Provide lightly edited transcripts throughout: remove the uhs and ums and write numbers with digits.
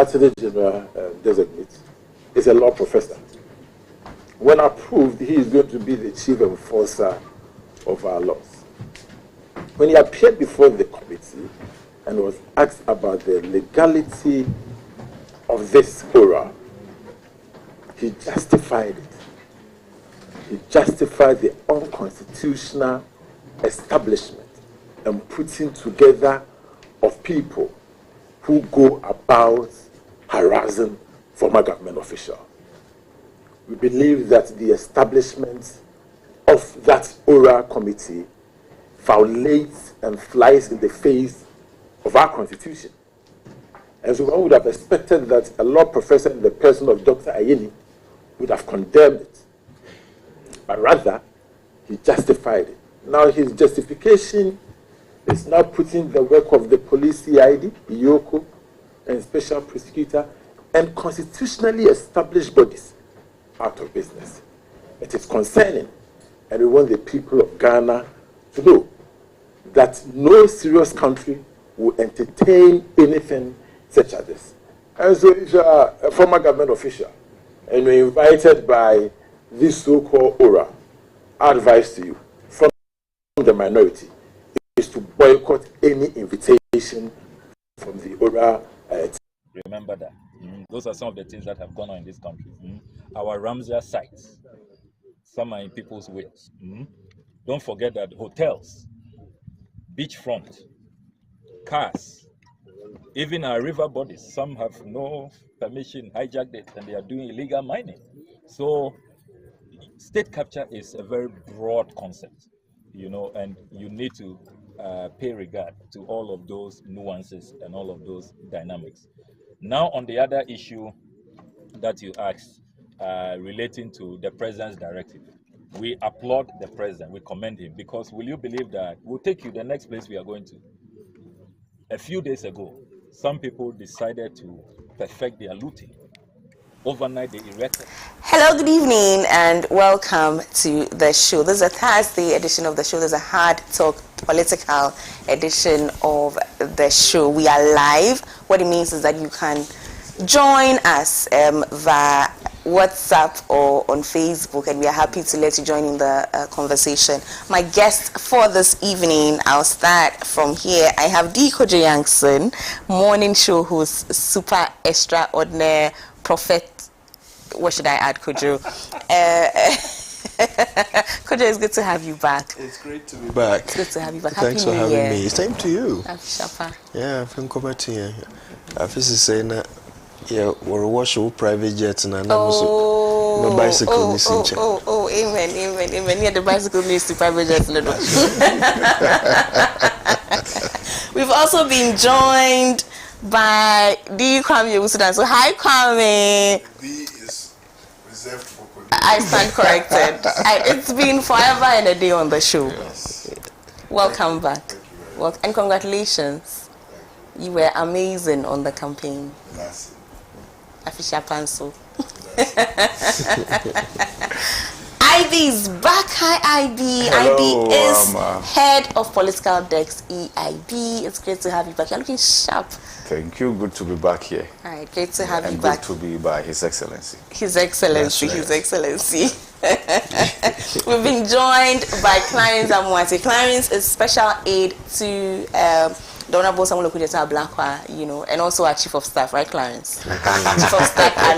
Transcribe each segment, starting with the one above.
Attorney General designate is a law professor. When approved, he is going to be the chief enforcer of our laws. When he appeared before the committee and was asked about the legality of this aura, he justified it. He justified the unconstitutional establishment and putting together of people who go about harassing former government officials. We believe that the establishment of that aura committee violates and flies in the face of our constitution. And so one would have expected that a law professor in the person of Dr. Ayeni would have condemned it. But rather, he justified it. Now his justification is now putting the work of the police CID, IOCO, and special prosecutor, and constitutionally established bodies out of business. It is concerning, and we want the people of Ghana to know that no serious country will entertain anything such as this. And so if you are a former government official and you're invited by this so-called aura, our advice to you from the minority is to boycott any invitation from the aura. Remember that. Those are some of the things that have gone on in this country. Our Ramsar sites, some are in people's wills. Don't forget that hotels, beachfront, cars, even our river bodies, some have no permission, hijacked it, and they are doing illegal mining. So state capture is a very broad concept, and you need to pay regard to all of those nuances and all of those dynamics. Now, on the other issue that you asked, relating to the president's directive, we applaud the president, we commend him, because will you believe that we'll take you the next place we are going to? A few days ago, some people decided to perfect their looting. Overnight, they erected. Hello, good evening, and welcome to the show. This is a Thursday edition of the show. There's a hard talk political edition of the show. We are live. What it means is that you can join us via WhatsApp or on Facebook, and we are happy to let you join in the conversation. My guest for this evening, I'll start from here. I have D. Kojo Yankson, morning show host, super extraordinary prophet. What should I add, Kojo? Kojo, it's good to have you back. It's great to be back. It's good to have you back. Thanks for having me. Same to you. Happy Shapa. Yeah, from Komatia. I feel saying that, yeah, we're washing private jets and I'm also no bicycle missing. Amen. Yeah, the bicycle needs to private jets. We've also been joined by D. Kwame Usudan. So, hi, Kwame. D is reserved for Kojo. I stand corrected. It's been forever and a day on the show. Yes. Welcome back. And congratulations. You were amazing on the campaign. Yes. Afisha Panso. IB is back. Hi, IB. Hello, IB is head of political desk EIB. It's great to have you back. You're looking sharp. Thank you. Good to be back here. All right, great to have you And back. good to be by His Excellency. His Excellency, That's His right. Excellency. We've been joined by Clarence Amwati. Clarence is special aid to the Honorable Samuel Okudeta Ablakwa, and also our Chief of Staff, right, Clarence? Chief of Staff at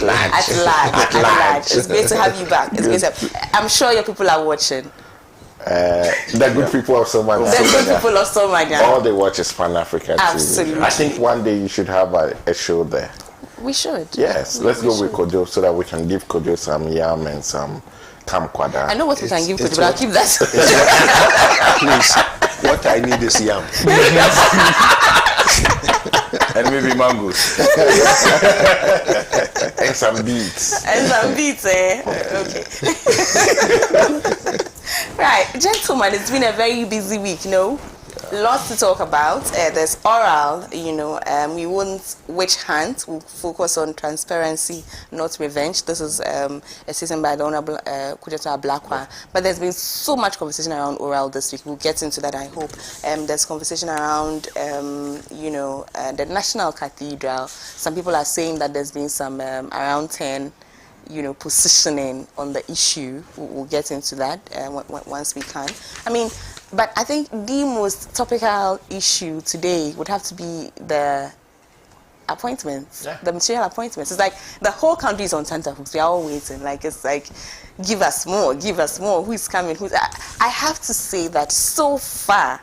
large. It's great to have you back. It's great to I'm sure your people are watching. The good people of Somali. The good people of Somalia. All they watch is Pan-African TV. Absolutely. I think one day you should have a show there. We should. Yes, let's go with Kojo so that we can give Kojo some yam and some kamkwada. I know what we can give Kojo, but I'll keep that. Please, what I need is yam. And maybe mangoes. And some beets. Okay. Right, gentlemen, it's been a very busy week, no? Lots to talk about. There's oral, we won't witch hunt. We'll focus on transparency, not revenge. This is a season by the Honorable Kujata Blakwa. But there's been so much conversation around oral this week. We'll get into that, I hope. There's conversation around, the National Cathedral. Some people are saying that there's been some around 10 positioning on the issue. We'll get into that once we can. But I think the most topical issue today would have to be the appointments, the ministerial appointments. It's like the whole country is on tenterhooks. We are all waiting. It's like, give us more, Who is coming? I have to say that so far,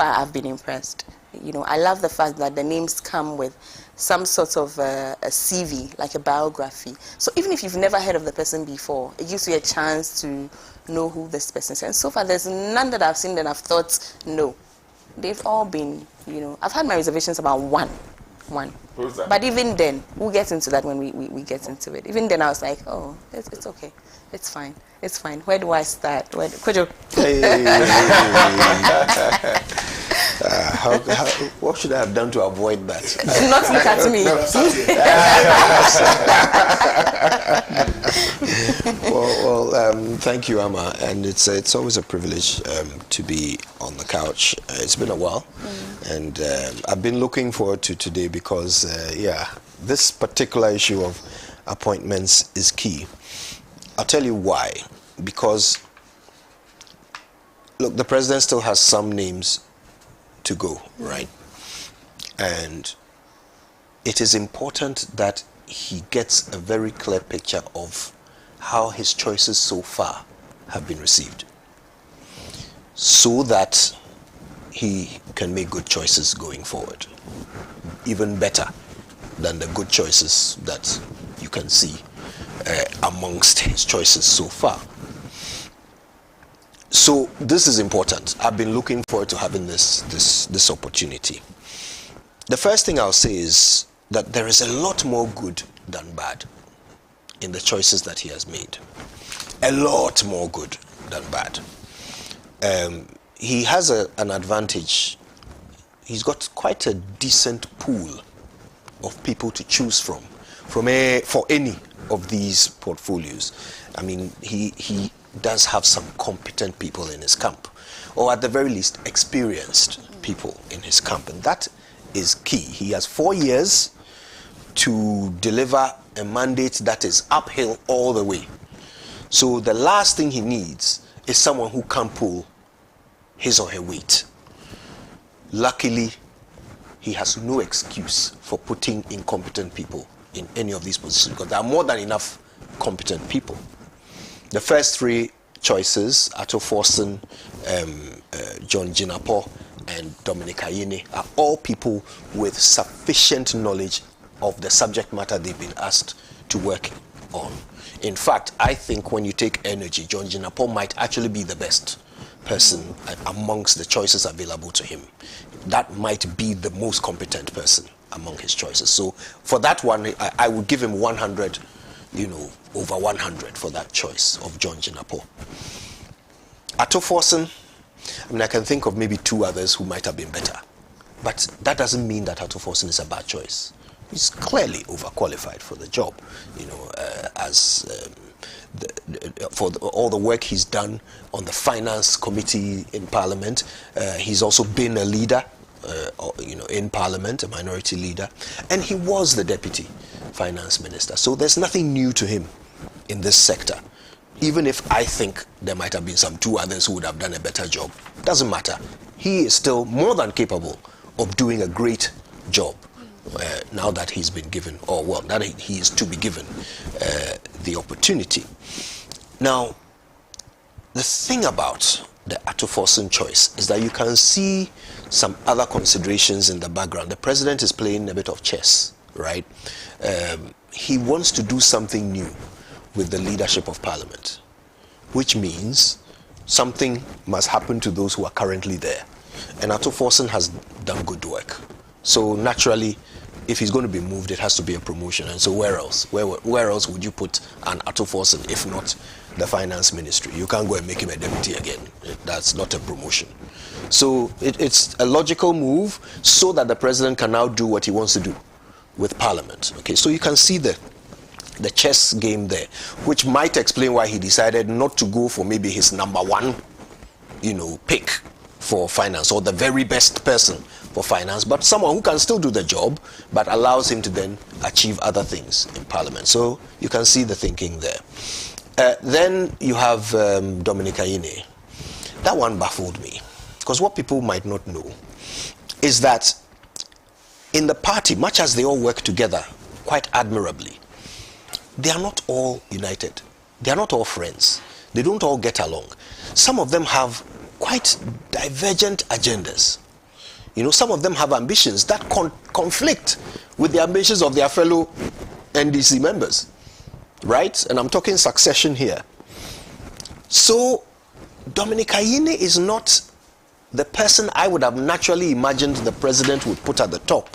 I've been impressed. I love the fact that the names come with some sort of a CV, like a biography. So even if you've never heard of the person before, it gives you a chance to know who this person is. And so far, there's none that I've seen that I've thought, no. They've all been, I've had my reservations about one. Who's that? But even then, we'll get into that when we get into it. Even then, I was like, oh, it's okay. It's fine. Where do I start? Kojo? What should I have done to avoid that? Not look at me. Thank you, Amma, and it's always a privilege to be on the couch. It's been a while, and I've been looking forward to today because, this particular issue of appointments is key. I'll tell you why. Because, look, the president still has some names to go, right? And it is important that he gets a very clear picture of how his choices so far have been received, so that he can make good choices going forward, even better than the good choices that you can see amongst his choices so far. So this is important. I've been looking forward to having this opportunity. The first thing I'll say is that there is a lot more good than bad in the choices that he has made. A lot more good than bad. He has an advantage. He's got quite a decent pool of people to choose from for any of these portfolios. He does have some competent people in his camp, or at the very least experienced people in his camp, and that is key. He has 4 years to deliver a mandate that is uphill all the way. So the last thing he needs is someone who can pull his or her weight. Luckily, he has no excuse for putting incompetent people in any of these positions, because there are more than enough competent people. The first three choices, Ato Forson, John Jinapor, and Dominic Ayine, are all people with sufficient knowledge of the subject matter they've been asked to work on. In fact, I think when you take energy, John Jinapor might actually be the best person amongst the choices available to him. That might be the most competent person among his choices. So for that one, I would give him 100, over 100 for that choice of John Jinapor. Ato Forson, I can think of maybe two others who might have been better. But that doesn't mean that Ato Forson is a bad choice. He's clearly overqualified for the job, for all the work he's done on the finance committee in Parliament. He's also been a leader, in Parliament, a minority leader, and he was the deputy finance minister. So there's nothing new to him in this sector. Even if I think there might have been some two others who would have done a better job, doesn't matter. He is still more than capable of doing a great job now that he's been given, that he is to be given the opportunity. Now, the thing about the Ato Forson choice is that you can see some other considerations in the background. The president is playing a bit of chess, right? He wants to do something new with the leadership of Parliament, which means something must happen to those who are currently there. And Ato Forson has done good work. So naturally, if he's going to be moved, it has to be a promotion. And so where else? Where else would you put an Atuforsen if not the finance ministry? You can't go and make him a deputy again. That's not a promotion. So it's a logical move so that the president can now do what he wants to do with parliament. Okay, so you can see the chess game there, which might explain why he decided not to go for maybe his number one, pick for finance, or the very best person for finance, but someone who can still do the job, but allows him to then achieve other things in parliament. So you can see the thinking there. Then you have Dominic Ayine. That one baffled me, because what people might not know is that in the party, much as they all work together quite admirably, they are not all united. They are not all friends. They don't all get along. Some of them have quite divergent agendas. Some of them have ambitions that conflict with the ambitions of their fellow NDC members, right? And I'm talking succession here. So Dominic Ayine is not the person I would have naturally imagined the president would put at the top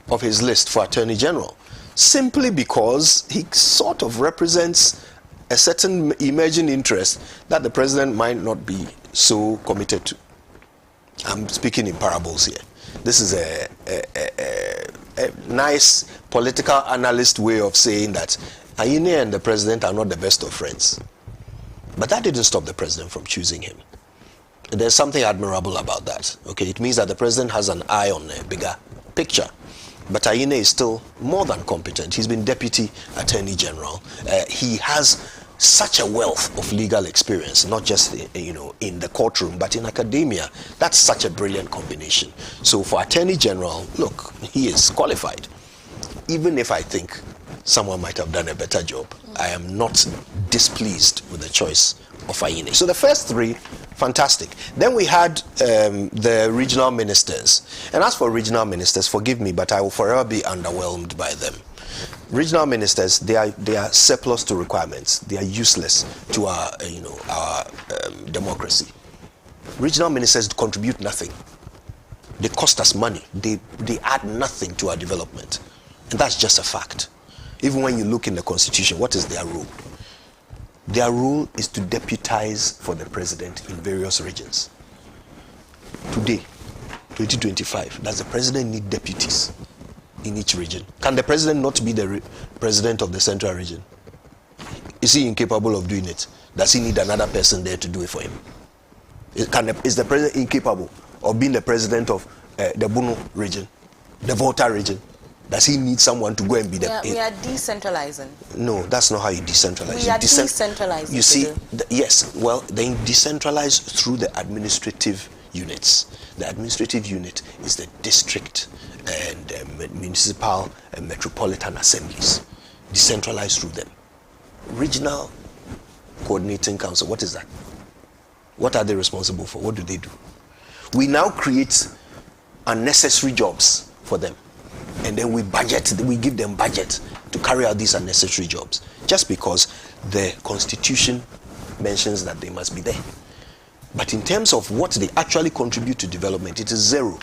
of his list for Attorney General, simply because he sort of represents a certain emerging interest that the president might not be so committed to. I'm speaking in parables here. This is a nice political analyst way of saying that Ayine and the president are not the best of friends. But that didn't stop the president from choosing him. There's something admirable about that. Okay, it means that the president has an eye on a bigger picture. But Ayine is still more than competent. He's been Deputy Attorney General. He has such a wealth of legal experience, not just in the courtroom, but in academia. That's such a brilliant combination. So for Attorney General, look, he is qualified. Even if I think someone might have done a better job, I am not displeased with the choice of Ayine. So the first three, fantastic. Then we had the regional ministers. And as for regional ministers, forgive me, but I will forever be underwhelmed by them. Regional ministers, they are surplus to requirements. They are useless to our democracy. Regional ministers contribute nothing. They cost us money. They add nothing to our development. And that's just a fact. Even when you look in the constitution, what is their role? Their role is to deputize for the president in various regions. Today, 2025, does the president need deputies in each region? Can the president not be the president of the central region? Is he incapable of doing it? Does he need another person there to do it for him? Is the president incapable of being the president of the Bunu region, the Volta region? Does he need someone to go and be the... We are decentralizing. No, that's not how you decentralize. We are decentralizing. You see, yes, well, they decentralize through the administrative units. The administrative unit is the district and municipal and metropolitan assemblies. Decentralized through them. Regional coordinating council, what is that? What are they responsible for? What do they do? We now create unnecessary jobs for them. And then we give them budget to carry out these unnecessary jobs, just because the constitution mentions that they must be there. But in terms of what they actually contribute to development, it is zero.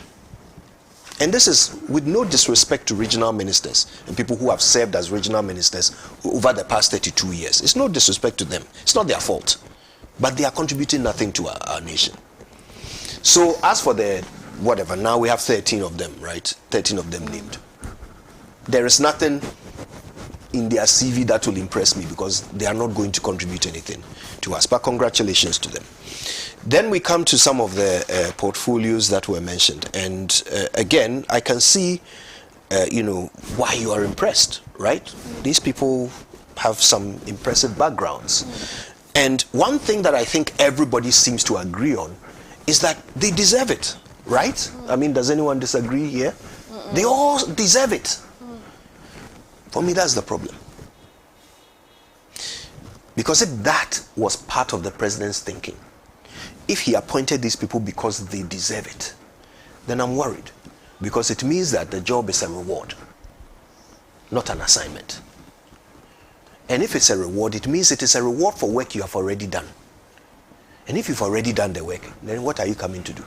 And this is with no disrespect to regional ministers and people who have served as regional ministers over the past 32 years. It's no disrespect to them. It's not their fault. But they are contributing nothing to our nation. So as for the whatever, now we have 13 of them, right? 13 of them named. There is nothing in their CV that will impress me, because they are not going to contribute anything to us. But congratulations to them. Then we come to some of the portfolios that were mentioned. And again, I can see, why you are impressed, right? These people have some impressive backgrounds. And one thing that I think everybody seems to agree on is that they deserve it. Right? I mean, does anyone disagree here? They all deserve it. For me, that's the problem. Because if that was part of the president's thinking, if he appointed these people because they deserve it, then I'm worried. Because it means that the job is a reward, not an assignment. And if it's a reward, it means it is a reward for work you have already done. And if you've already done the work, then what are you coming to do?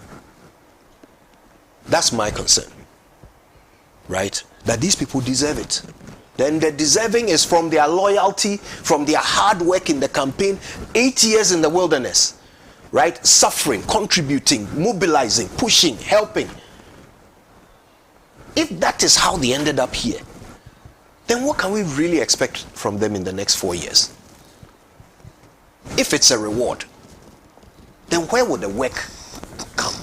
That's my concern. right? That these people deserve it. Then the deserving is from their loyalty, from their hard work in the campaign, 8 years in the wilderness, right? Suffering, contributing, mobilizing, pushing, helping. If that is how they ended up here, then what can we really expect from them in the next 4 years? If it's a reward, then where would the work come?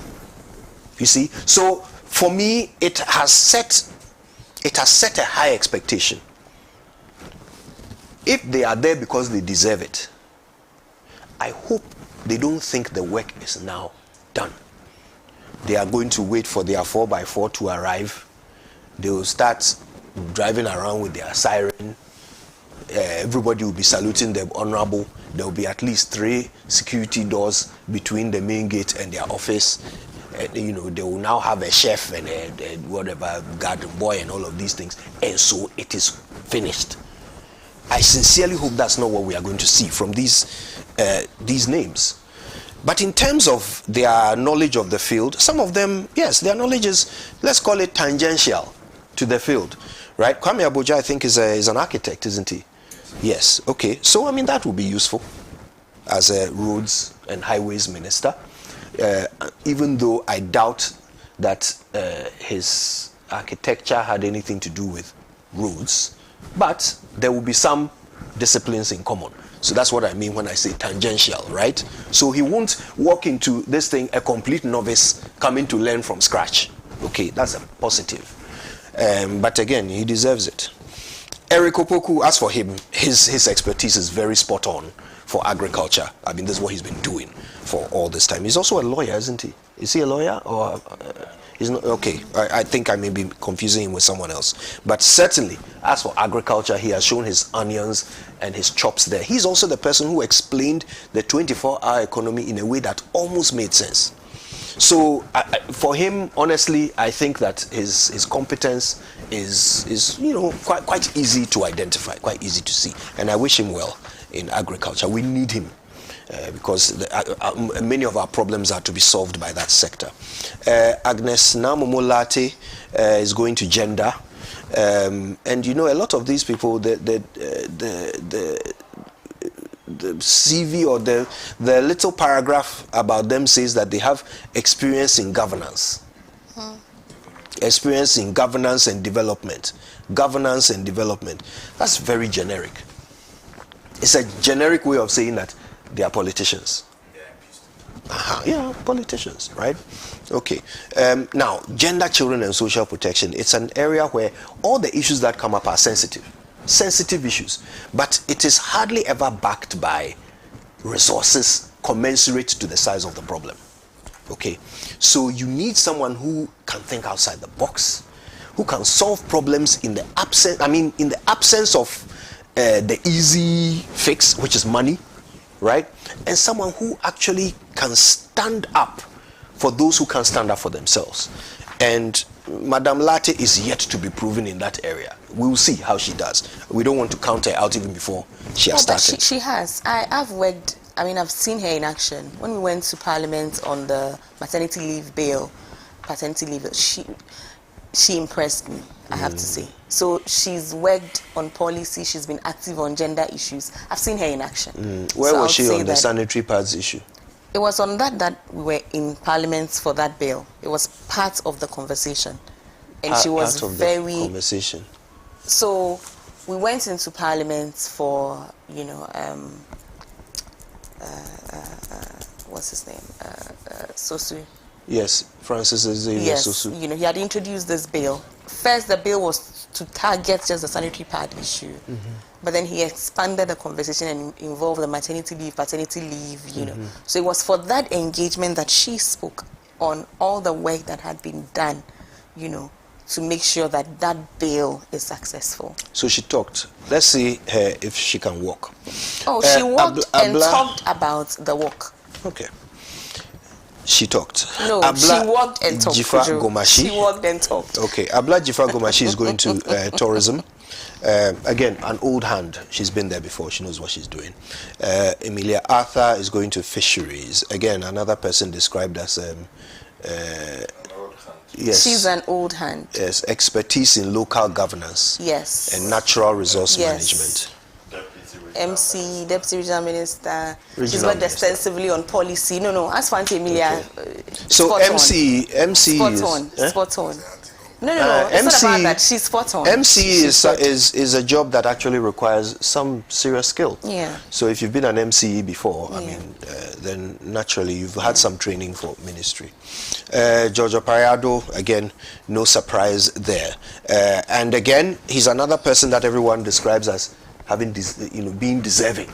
You see? So for me, it has set a high expectation. If they are there because they deserve it, I hope they don't think the work is now done. They are going to wait for their 4x4 to arrive. They will start driving around with their siren. Everybody will be saluting them honorable. There will be at least 3 security doors between the main gate and their office. They will now have a chef and a whatever garden boy and all of these things, and so it is finished. I sincerely hope that's not what we are going to see from these names. But in terms of their knowledge of the field, some of them, yes, their knowledge is, let's call it tangential to the field, right? Kwame Abuja, I think, is an architect, isn't he? Yes. Okay. So I mean that will be useful as a roads and highways minister. Even though I doubt that his architecture had anything to do with roads, but there will be some disciplines in common. So that's what I mean when I say tangential, right? So he won't walk into this thing a complete novice coming to learn from scratch. Okay, that's a positive. But again, he deserves it. Eric Opoku, as for him, his expertise is very spot on for agriculture. I mean, this is what he's been doing for all this time. He's also a lawyer, isn't he? Is he a lawyer or he's not? Okay, I think I may be confusing him with someone else. But certainly, as for agriculture, he has shown his onions and his chops there. He's also the person who explained the 24-hour economy in a way that almost made sense. So for him, honestly, I think that his competence is quite easy to identify, quite easy to see, and I wish him well in agriculture. We need him because many of our problems are to be solved by that sector. Agnes Namomolate is going to gender, and a lot of these people, the CV or the little paragraph about them says that they have experience in governance. Experience in governance and development. Governance and development. That's very generic. It's a generic way of saying that they are politicians. Yeah, politicians, right? Okay. Now, gender, children, and social protection. It's an area where all the issues that come up are sensitive issues, but it is hardly ever backed by resources commensurate to the size of the problem. Okay, so you need someone who can think outside the box, who can solve problems in the absence of the easy fix, which is money, right? And someone who actually can stand up for those who can't stand up for themselves. And Madame Latte is yet to be proven in that area. We will see how she does. We don't want to count her out even before she has started. She has. I've seen her in action. When we went to Parliament on the maternity leave bill, she impressed me, I have to say. So she's worked on policy, she's been active on gender issues. I've seen her in action. Where was she on the sanitary pads issue? It was on that we were in Parliament for that bill. It was part of the conversation. And she was part of very... the conversation. So we went into Parliament for, what's his name? Sosu. Yes, Francis Xavier Sosu. He had introduced this bill. First, the bill was to target just the sanitary pad issue. But then he expanded the conversation and involved the maternity leave, paternity leave, So it was for that engagement that she spoke on all the work that had been done, to make sure that that bill is successful. So she talked. Let's see her if she can walk. Oh, she walked and talked about the walk. Okay. She talked. No, she walked and talked. Jifa Gomashi. She walked and talked. Okay, Abla Jifa Gomashi is going to tourism. Again, an old hand. She's been there before. She knows what she's doing. Emilia Arthur is going to fisheries. Again, another person described as Yes. She's an old hand. Yes, expertise in local governance. Yes. And natural resource Yes. management. MC, Deputy Regional Minister. She's Regional worked Minister. extensively on policy. No, as for Anti-Imperial. So MC Spot is on. eh? Spot on. No. It's MC not about that. She's spot on. MC She's is a job that actually requires some serious skill. Yeah. So if you've been an MCE before, I mean, then naturally you've had some training for ministry. Giorgio Pariado, again, no surprise there. And again, he's another person that everyone describes as having being deserving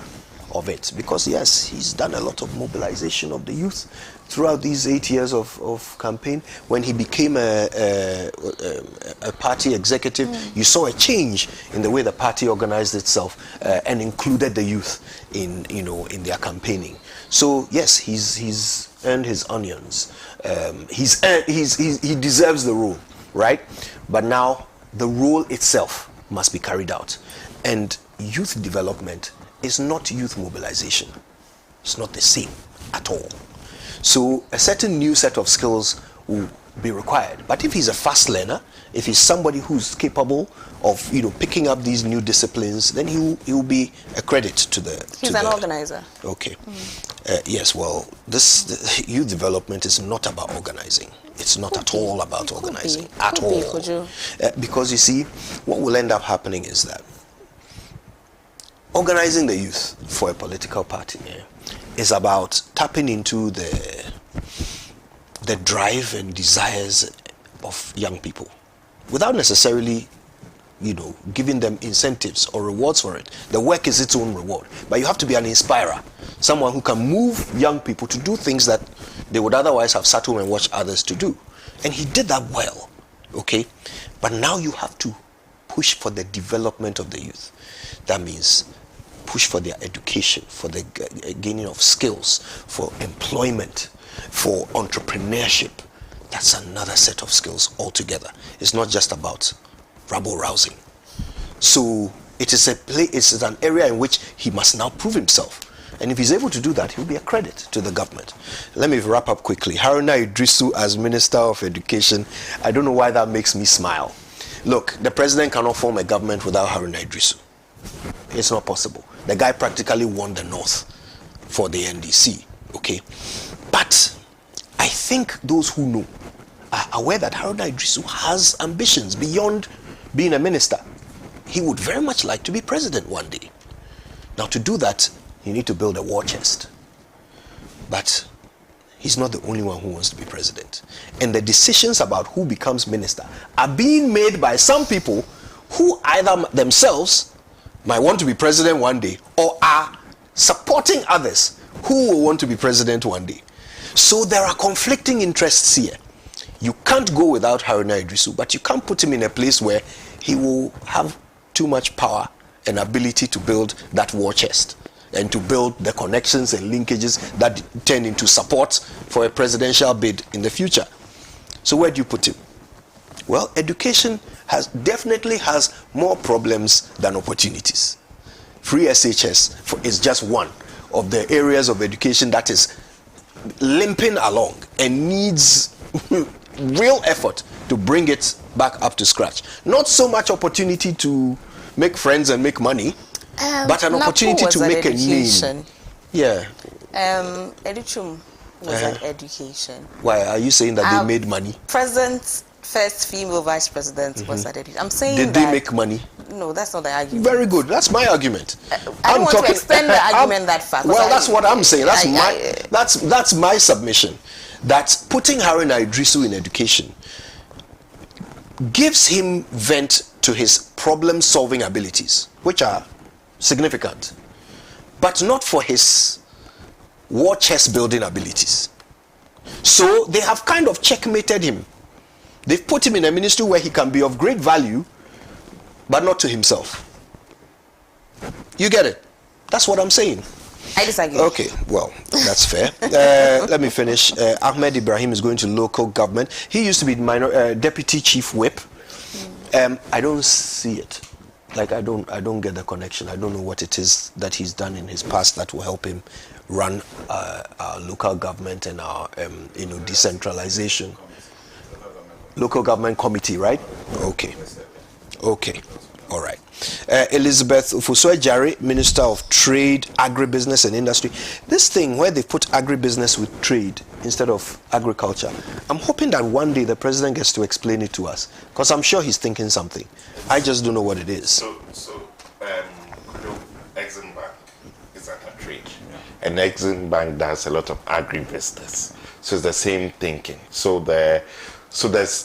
of it, because yes, he's done a lot of mobilization of the youth throughout these 8 years of campaign. When he became a party executive, you saw a change in the way the party organized itself and included the youth in their campaigning. So yes, he's earned his onions. He deserves the role, right? But now the role itself must be carried out, and youth development is not youth mobilization. It's not the same at all. So a certain new set of skills will be required. But if he's a fast learner, if he's somebody who's capable of picking up these new disciplines, then he will be a credit to the. He's an organizer. Okay. Yes. Well, the youth development is not about organizing. It's not at all about organizing at all. Because you see, what will end up happening is that organizing the youth for a political party is about tapping into the drive and desires of young people without necessarily giving them incentives or rewards for it. The work is its own reward, but you have to be an inspirer, someone who can move young people to do things that they would otherwise have sat home and watched others to do. And he did that well, okay? But now you have to push for the development of the youth. That means push for their education, for the gaining of skills, for employment, for entrepreneurship. That's another set of skills altogether. It's not just about rabble rousing. So it is it's an area in which he must now prove himself. And if he's able to do that, he'll be a credit to the government. Let me wrap up quickly. Haruna Idrisu as Minister of Education. I don't know why that makes me smile. Look, the president cannot form a government without Haruna Idrisu. It's not possible. The guy practically won the North for the NDC, okay? But I think those who know are aware that Haruna Idrisu has ambitions beyond being a minister. He would very much like to be president one day. Now, to do that, you need to build a war chest. But he's not the only one who wants to be president. And the decisions about who becomes minister are being made by some people who either themselves might want to be president one day or are supporting others who will want to be president one day. So there are conflicting interests here. You can't go without Haruna Idrisu, but you can't put him in a place where he will have too much power and ability to build that war chest and to build the connections and linkages that turn into support for a presidential bid in the future. So where do you put him? Well, education definitely has more problems than opportunities. Free SHS is just one of the areas of education that is limping along and needs real effort to bring it back up to scratch. Not so much opportunity to make friends and make money, but an opportunity to make a name. Yeah. Educhum was an education. Why are you saying that they made money? President's first female vice president was at education. I'm saying Did they make money? No, that's not the argument. Very good. That's my argument. I don't want to extend the argument that far. Well, that's what I'm saying. That's my submission. That putting Haruna Idrisu in education gives him vent to his problem-solving abilities, which are significant, but not for his war chest building abilities. So they have kind of checkmated him. They've put him in a ministry where he can be of great value, but not to himself. You get it? That's what I'm saying. I disagree. Okay, well, that's fair. Let me finish. Ahmed Ibrahim is going to local government. He used to be deputy chief whip. I don't see it. Like I don't get the connection. I don't know what it is that he's done in his past that will help him run our local government and our decentralization. Local Government Committee, right? Okay. Okay. All right. Elizabeth Ufusue-Jare, Minister of Trade, Agribusiness and Industry. This thing where they put agribusiness with trade instead of agriculture, I'm hoping that one day the president gets to explain it to us, because I'm sure he's thinking something. I just don't know what it is. So Exim Bank is under trade, and Exim Bank does a lot of agribusiness. So it's the same thinking. So there's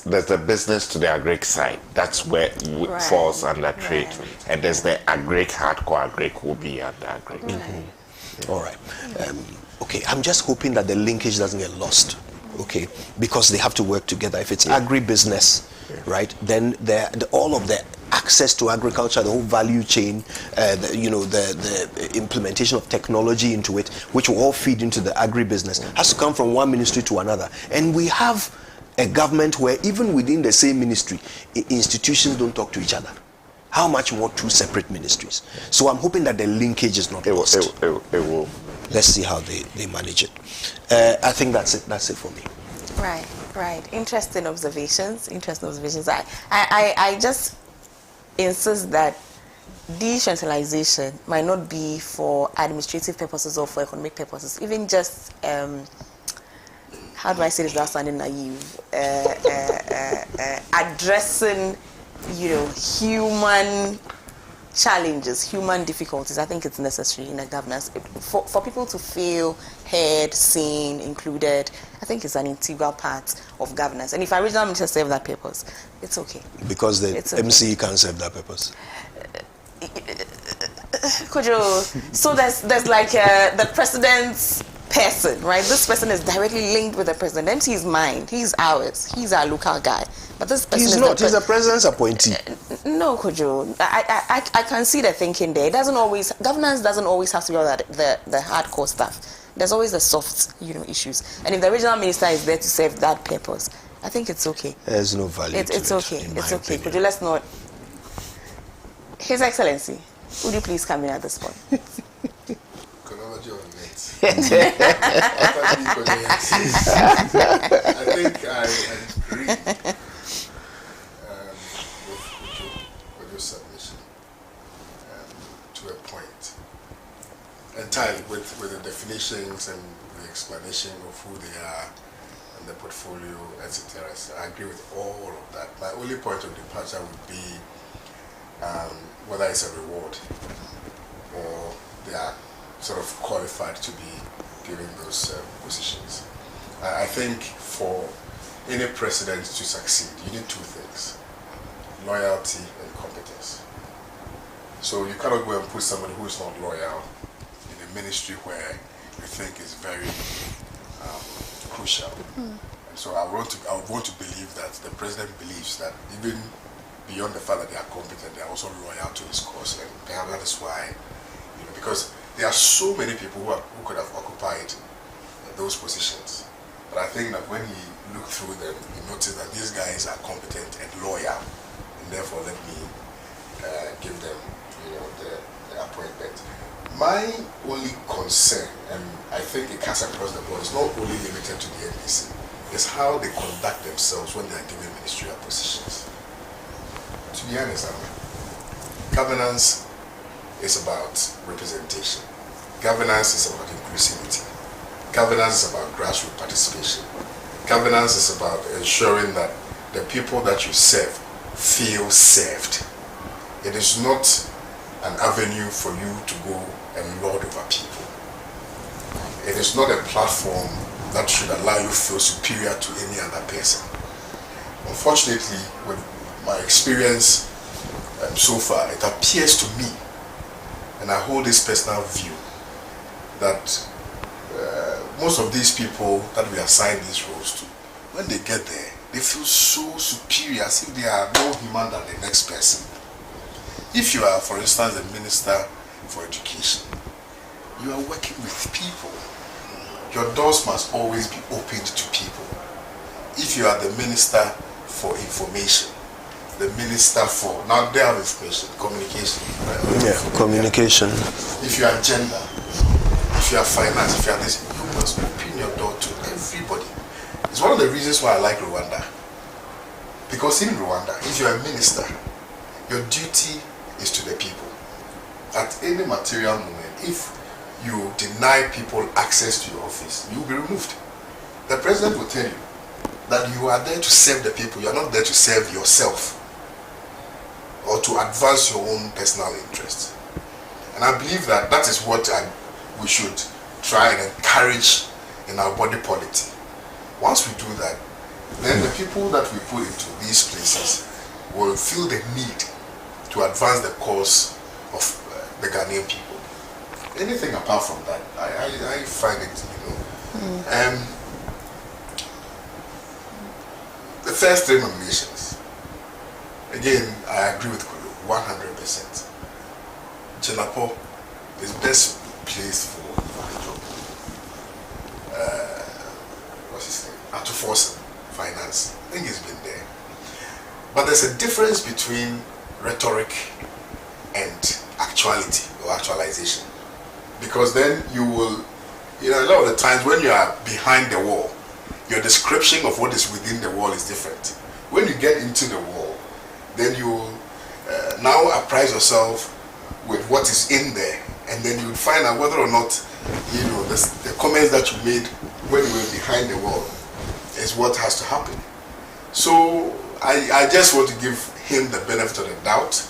the business to the agric side. That's where it falls under trade. And there's the agric, hardcore agric will be under agric. All right. Okay, I'm just hoping that the linkage doesn't get lost. Okay, because they have to work together. If it's agribusiness, right, then all of the access to agriculture, the whole value chain, the implementation of technology into it, which will all feed into the agribusiness, has to come from one ministry to another. And we have a government where even within the same ministry, institutions don't talk to each other. How much more two separate ministries? So I'm hoping that the linkage is not lost. It will. Let's see how they manage it. I think that's it. That's it for me. Right. Interesting observations. I just insist that decentralization might not be for administrative purposes or for economic purposes. Even just how do I say this without sounding naive? Addressing, human challenges, human difficulties. I think it's necessary in a governance for people to feel heard, seen, included. I think it's an integral part of governance. And if our regional minister serve that purpose, it's okay. Because the MCE can't serve that purpose. Kojo, so there's like the president's person, right? This person is directly linked with the president. MC is mine. He's ours. He's our local guy. But this person he's not. He's the president's appointee. No, Kojo. I can see the thinking there. Governance doesn't always have to be all that the hardcore stuff. There's always the soft, issues. And if the regional minister is there to serve that purpose, I think it's okay. There's no value. It's okay. It's okay. Kojo, let's not. His Excellency, would you please come in at this point? Chronology on net. I think I agree with your submission to a point. Entirely with the definitions and the explanation of who they are and the portfolio, etc. So I agree with all of that. My only point of departure would be whether it's a reward or they are sort of qualified to be given those positions. I think for any president to succeed, you need two things: loyalty and competence. So you cannot go and put somebody who is not loyal in a ministry where you think is very crucial. And so I want to believe that the president believes that even beyond the fact that they are competent, they are also loyal to his cause, and perhaps that is why, because there are so many people who could have occupied those positions. But I think that when he looked through them, he noticed that these guys are competent and loyal, and therefore let me give them, the appointment. My only concern, and I think it cuts across the board, is not only limited to the NDC, is how they conduct themselves when they are given ministerial positions. To be honest, governance is about representation. Governance is about inclusivity. Governance is about grassroots participation. Governance is about ensuring that the people that you serve feel served. It is not an avenue for you to go and lord over people. It is not a platform that should allow you to feel superior to any other person. Unfortunately, with my experience so far, it appears to me, and I hold this personal view, that most of these people that we assign these roles to, when they get there, they feel so superior, as if they are more human than the next person. If you are, for instance, a minister for education, you are working with people. Your doors must always be opened to people. If you are the minister for information, the minister for, now they have information, communication. Communication. If you are gender, if you are finance, if you are this, you must open your door to everybody. It's one of the reasons why I like Rwanda. Because in Rwanda, if you're a minister, your duty is to the people. At any material moment, if you deny people access to your office, you'll be removed. The president will tell you that you are there to serve the people, you are not there to serve yourself or to advance your own personal interests. And I believe that that is what we should try and encourage in our body politic. Once we do that, then the people that we put into these places will feel the need to advance the cause of the Ghanaian people. Anything apart from that, I find it, the first 3 nominations, again, I agree with Kulu 100%. Jinapor is best placed for the job. What's his name? Atufos Finance. I think he's been there. But there's a difference between rhetoric and actuality or actualization. Because then you will, a lot of the times when you are behind the wall, your description of what is within the wall is different. When you get into the wall, then you will now apprise yourself with what is in there, and then you will find out whether or not the comments that you made when you were behind the wall is what has to happen. So I just want to give him the benefit of the doubt.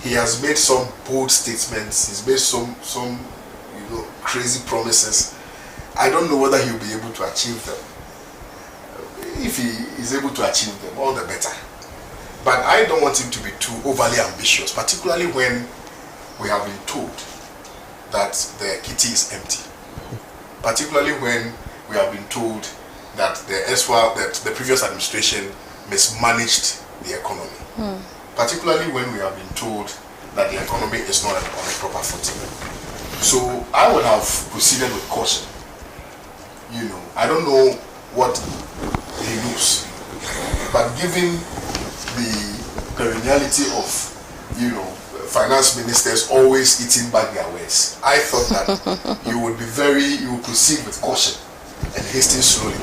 He has made some bold statements. He's made some crazy promises. I don't know whether he'll be able to achieve them. If he is able to achieve them, all the better. But I don't want him to be too overly ambitious, particularly when we have been told that the kitty is empty. Particularly when we have been told that the previous administration mismanaged the economy. Particularly when we have been told that the economy is not on a proper footing. So I would have proceeded with caution. I don't know what he knows, but given the perenniality of finance ministers always eating back their words, I thought that you would proceed with caution and hasten slowly.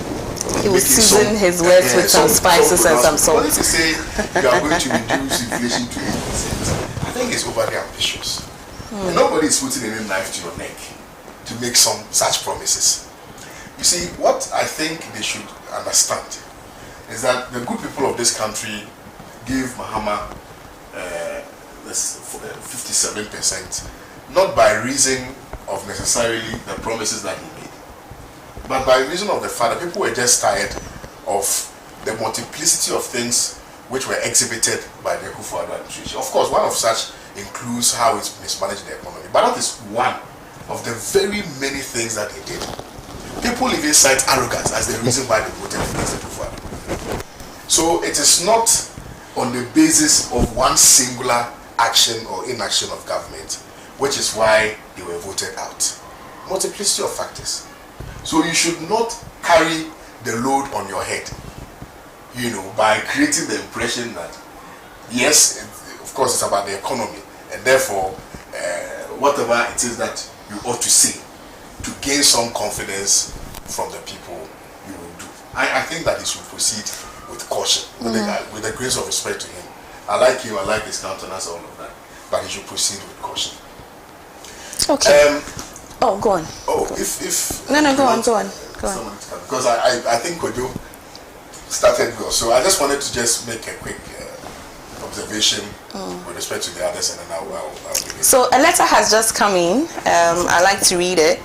He would season his words with some spices and some salt. What if you say you are going to reduce inflation to 8%? I think it's overly ambitious. And nobody is putting any knife to your neck to make some such promises. You see, what I think they should understand is that the good people of this country gave Mahama 57%, not by reason of necessarily the promises that he made, but by reason of the fact that people were just tired of the multiplicity of things which were exhibited by the Akufo-Addo administration. Of course, one of such includes how it's mismanaged the economy, but that is one of the very many things that he did. People even cite arrogance as the reason why they voted against the Akufo-Addo. So it is not on the basis of one singular action or inaction of government, which is why they were voted out. Multiplicity of factors. So you should not carry the load on your head, by creating the impression that, yes, of course it's about the economy, and therefore, whatever it is that you ought to say to gain some confidence from the people, you will do. I think that he should proceed with caution, with the grace of respect to him. I like him, I like his countenance, all of that, but he should proceed with caution. Okay. Go on. If no, go on. Because I think Kojo started well, so I just wanted to just make a quick observation with respect to the others, and then I'll give it. So a letter has just come in. I like to read it,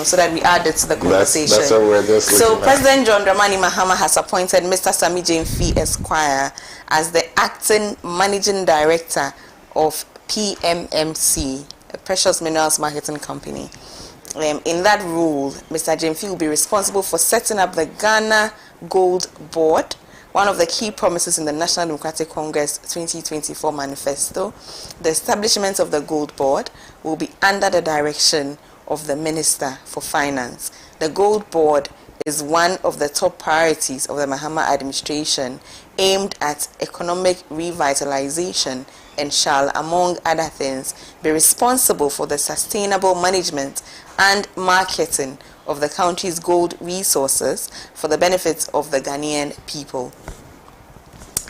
so that we add it to the conversation. That's what we're just looking at. President John Dramani Mahama has appointed Mr. Sammi James Esquire as the acting managing director of PMMC, a precious minerals marketing company. In that role, Mr. James will be responsible for setting up the Ghana Gold Board, one of the key promises in the National Democratic Congress 2024 manifesto. The establishment of the Gold Board will be under the direction of the Minister for Finance. The Gold Board is one of the top priorities of the Mahama administration, aimed at economic revitalization, and shall, among other things, be responsible for the sustainable management and marketing of the country's gold resources for the benefit of the Ghanaian people.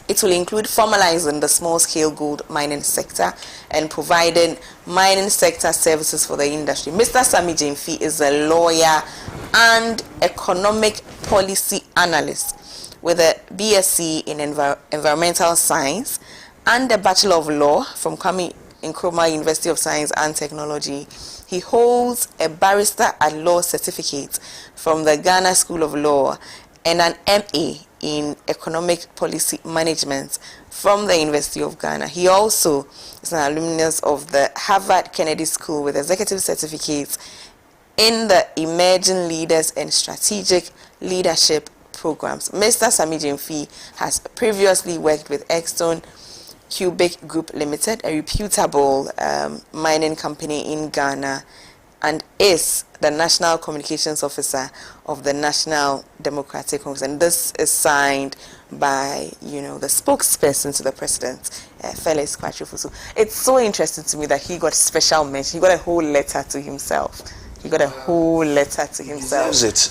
It It will include formalizing the small-scale gold mining sector and providing mining sector services for the industry. Mr. Sammi Gyamfi is a lawyer and economic policy analyst with a BSc in environmental science and a Bachelor of Law from Kwame Nkrumah University of Science and Technology. He holds a Barrister at Law certificate from the Ghana School of Law and an MA in Economic Policy Management from the University of Ghana. He also is an alumnus of the Harvard Kennedy School with executive certificates in the Emerging Leaders and Strategic Leadership programs. Mr. Sammi Gyamfi has previously worked with Exxon Cubic Group Limited, a reputable mining company in Ghana, and is the National Communications Officer of the National Democratic Congress. And this is signed by, the spokesperson to the president, Felix Kwachufusu. It's so interesting to me that he got special mention. He got a whole letter to himself. He got a whole letter to himself. He deserves it.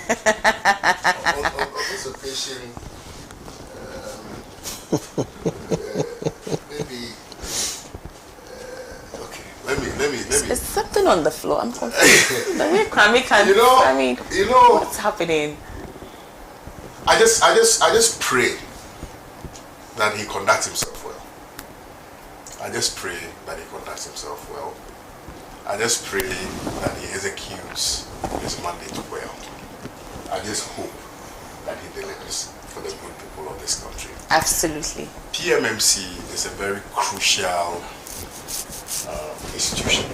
on this occasion, maybe. Okay, let me. There's something on the floor. I'm confused. The way Kwame can. What's happening? I just pray that he conducts himself well. I just pray that he conducts himself well. I just pray that he executes his mandate well. I just hope that he delivers for the good people of this country. Absolutely. PMMC is a very crucial institution.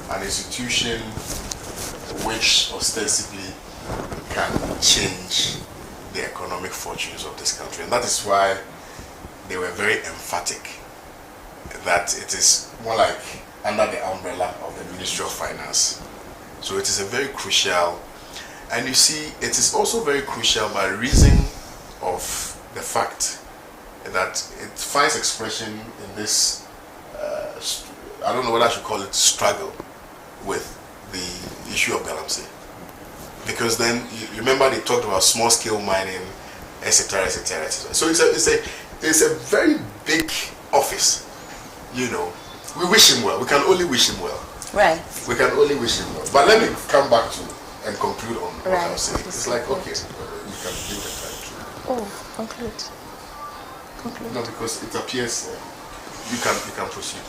An institution which ostensibly can change the economic fortunes of this country. And that is why they were very emphatic that it is more like under the umbrella of the Ministry of Finance. So it is a very crucial, and you see, it is also very crucial by reason of the fact that it finds expression in this, I don't know what I should call it, struggle with the issue of Galamsey. Because then, you remember they talked about small-scale mining, etc., etc., etc. So it's a very big office, We wish him well. We can only wish him well. Right. We can only wish him well. But let me come back to and conclude on what I'm saying. It's like, okay, you can give the time to. Oh, conclude. No, because it appears you can proceed.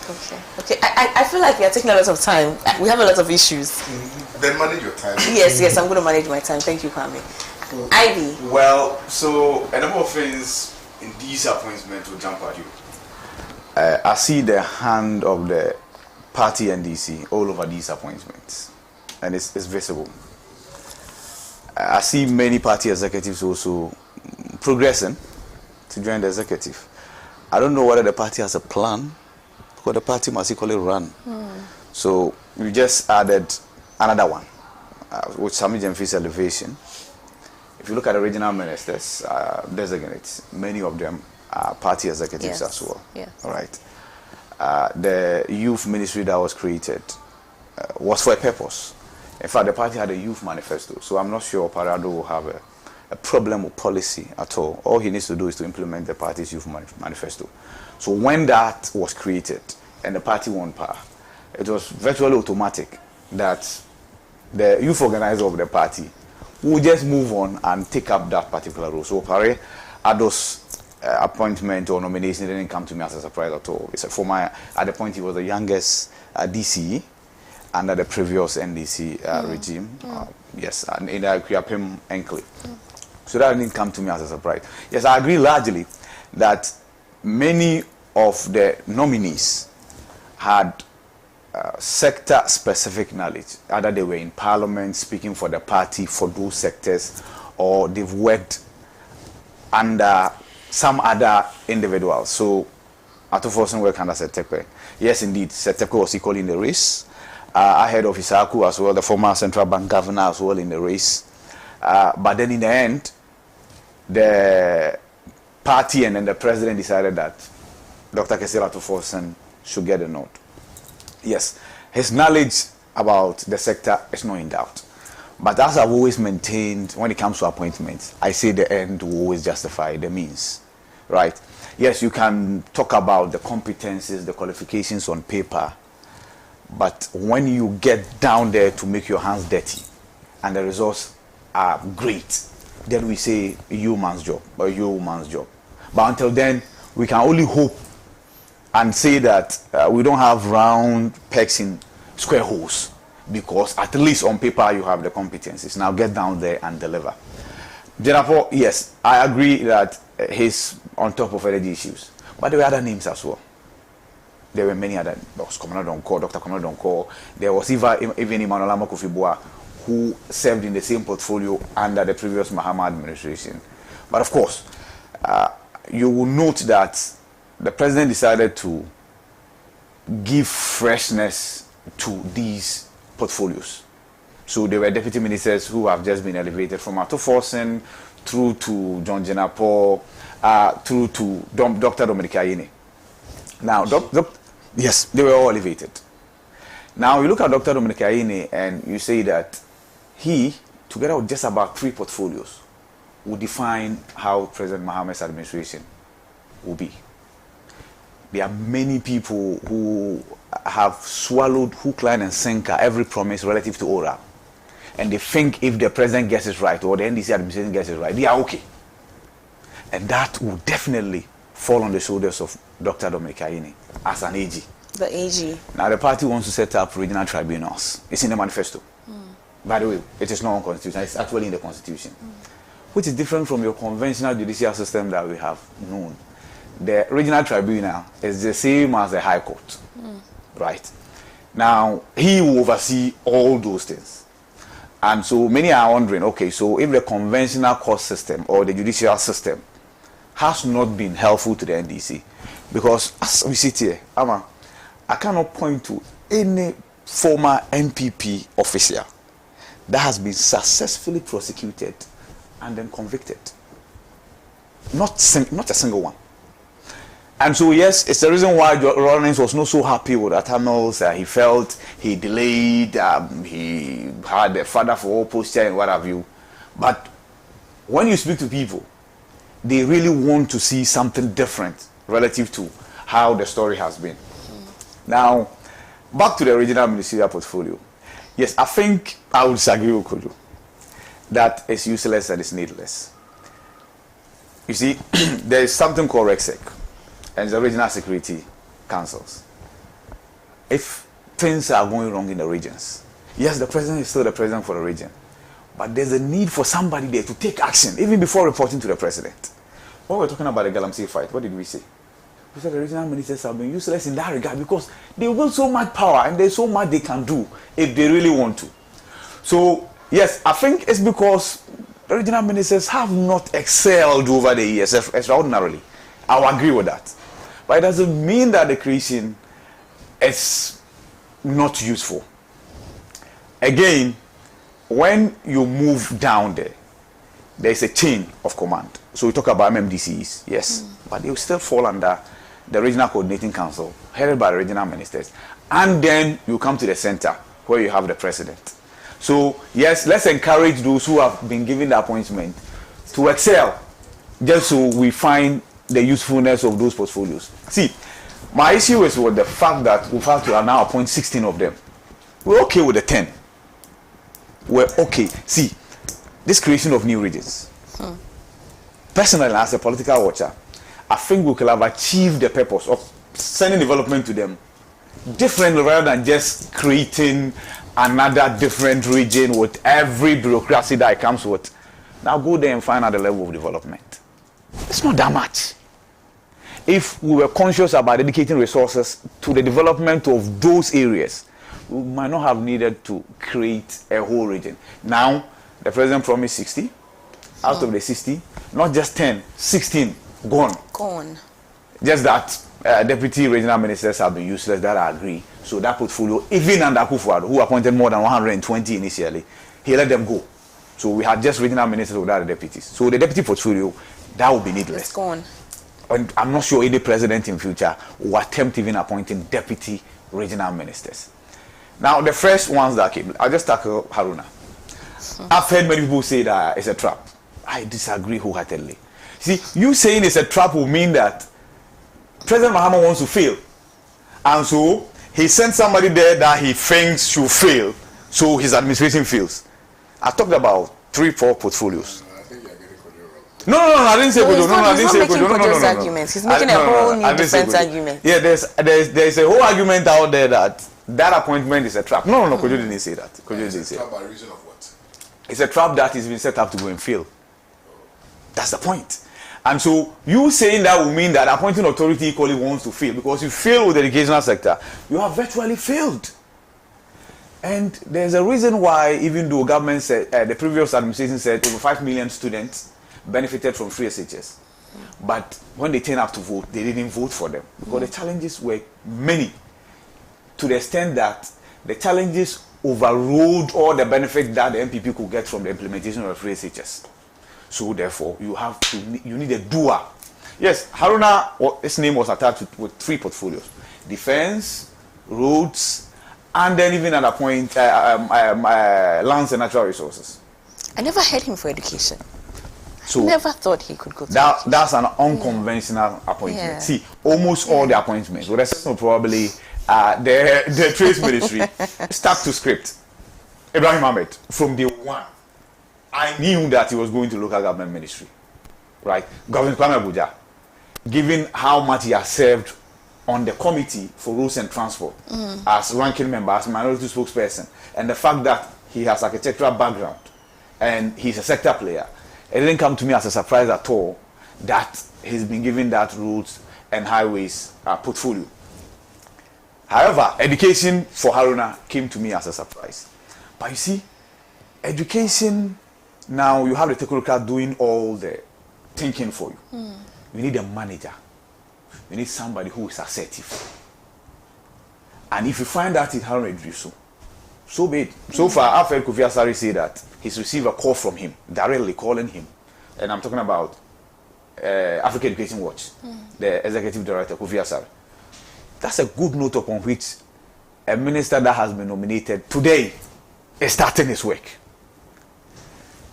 Okay. I feel like we are taking a lot of time. We have a lot of issues. Then manage your time. Yes, I'm going to manage my time. Thank you, Kwame. Ivy. Well, so a number of things in these appointments will jump at you. I see the hand of the party NDC all over these appointments, and it's visible. I see many party executives also progressing to join the executive. I don't know whether the party has a plan, because the party must equally run. So we just added another one, with Sammi Gyamfi's elevation. If you look at the regional ministers, designates, many of them are party executives as well. Yes. All right. The youth ministry that was created was for a purpose. In fact, the party had a youth manifesto, so I'm not sure Parado will have a problem with policy at all. All he needs to do is to implement the party's youth manifesto. So when that was created and the party won power, it was virtually automatic that the youth organizer of the party would just move on and take up that particular role. So Pare Ado's appointment or nomination didn't come to me as a surprise at all. It's at the point he was the youngest DCE under the previous NDC regime. Yes, and in the Akuapem enclave. So that didn't come to me as a surprise. Yes, I agree largely that many of the nominees had sector-specific knowledge. Either they were in parliament speaking for the party for those sectors, or they've worked under some other individuals. So Atoforsen worked under Setepe. Yes, indeed, Setepe was equally in the race. Ahead of Isaku as well, the former central bank governor as well in the race. But then in the end, the party and then the president decided that Dr. Kesira Atoforsen should get a nod. Yes, his knowledge about the sector is not in doubt. But as I've always maintained, when it comes to appointments, I say the end will always justify the means, right? Yes, you can talk about the competencies, the qualifications on paper, but when you get down there to make your hands dirty and the results are great, then we say you man's job or you woman's job. But until then, we can only hope and say that we don't have round pegs in square holes, because at least on paper you have the competencies. Now get down there and deliver. Jinapor, yes, I agree that he's on top of energy issues, but there were other names as well. There were many other. There was Commander Donko, Dr. Commander Donko. There was even Emmanuel Amakufibua, who served in the same portfolio under the previous Mahama administration. But of course, you will note that the president decided to give freshness to these portfolios. So there were deputy ministers who have just been elevated from Ato Forsen through to John Jinapor, through to Dr. Dominic Ayine. Now, yes, they were all elevated. Now, you look at Dr. Dominic Ayine and you say that he, together with just about 3 portfolios, will define how President Mahama's administration will be. There are many people who have swallowed hook, line, and sinker every promise relative to oral. And they think if the president gets it right or the NDC administration gets it right, they are okay. And that will definitely fall on the shoulders of Dr. Dominic Ayine as an AG. The AG. Now the party wants to set up regional tribunals. It's in the manifesto. By the way, it is not unconstitutional. It's actually in the constitution, which is different from your conventional judicial system that we have known. The regional tribunal is the same as the High Court, right? Now, he will oversee all those things. And so many are wondering, okay, so if the conventional court system or the judicial system has not been helpful to the NDC, because as we sit here, Ama, I cannot point to any former NPP official that has been successfully prosecuted and then convicted. Not a single one. And so, yes, it's the reason why Rawlings was not so happy with Atamils. He felt he delayed, he had a father for all posture and what have you. But when you speak to people, they really want to see something different relative to how the story has been. Now, back to the original ministerial portfolio. Yes, I think I would disagree with Kojo that it's useless and it's needless. You see, there is something called RECSEC and the Regional Security Councils. If things are going wrong in the regions, yes, the president is still the president for the region, but there's a need for somebody there to take action, even before reporting to the president. When we're talking about the Galamsey fight, what did we say? We said the regional ministers have been useless in that regard because they wield so much power and there's so much they can do if they really want to. So, yes, I think it's because the regional ministers have not excelled over the years extraordinarily. I'll agree with that. But it doesn't mean that the creation is not useful. Again, when you move down there, there's a chain of command. So we talk about MMDCs, yes, but they will still fall under the Regional Coordinating Council, headed by the regional ministers. And then you come to the center, where you have the president. So, yes, let's encourage those who have been given the appointment to excel, just so we find the usefulness of those portfolios. See, my issue is with the fact that we've had to now appoint 16 of them. We're okay with the 10. We're okay. See, this creation of new regions. Personally, as a political watcher, I think we could have achieved the purpose of sending development to them differently rather than just creating another different region with every bureaucracy that it comes with. Now go there and find out the level of development. It's not that much. If we were conscious about dedicating resources to the development of those areas, we might not have needed to create a whole region. Now, the president promised 60. Out of the 60, not just 10, 16 gone. Gone. Just that deputy regional ministers have been useless, that I agree. So that portfolio, even under Akufo-Addo, who appointed more than 120 initially, he let them go. So we had just regional ministers without the deputies. So the deputy portfolio, that would be needless. It's gone. And I'm not sure any president in future will attempt even appointing deputy regional ministers. Now, the first ones that came, I'll just tackle Haruna. I've heard many people say that it's a trap. I disagree wholeheartedly. See, you saying it's a trap will mean that President Mahama wants to fail. And so he sent somebody there that he thinks should fail, so his administration fails. I talked about 3-4 portfolios. I think you're getting Kojo wrong. No, I didn't say Kojo. He's not making Kojo's arguments. He's making a whole new defense argument. Yeah, there's a whole argument out there that appointment is a trap. No, Kojo didn't say that. Kojo didn't say that. By reason of what? It's a trap that has been set up to go and fail. That's the point. And so you saying that will mean that appointing authority equally wants to fail, because you fail with the educational sector, you have virtually failed. And there's a reason why, even though government said, the previous administration said over 5 million students benefited from free SHS, but when they turned up to vote, they didn't vote for them because the challenges were many, to the extent that the challenges overrode all the benefit that the MPP could get from the implementation of the free SHS. So therefore, you need a doer. Yes, Haruna, his name was attached with 3 portfolios: defense, roads, and then even at a point, lands and natural resources. I never heard him for education. So never thought he could go to that's an unconventional appointment. Yeah. See, almost all the appointments, with exception of probably the Trade Ministry, stuck to script. Ibrahim Ahmed, from day one, I knew that he was going to local government ministry, right? Governor Kwame Abuja, given how much he has served on the committee for roads and transport as ranking member, as minority spokesperson, and the fact that he has architectural background and he's a sector player, it didn't come to me as a surprise at all that he's been given that roads and highways portfolio. However, education for Haruna came to me as a surprise. But you see, education, now you have the technocrat doing all the thinking for you. You need a manager. You need somebody who is assertive. And if you find that in Haruna Idrisu, so be it. So far, I've heard Kofi Asare say that he's received a call from him, directly calling him. And I'm talking about Africa Education Watch, the executive director, Kofi Asare. That's a good note upon which a minister that has been nominated today is starting his work.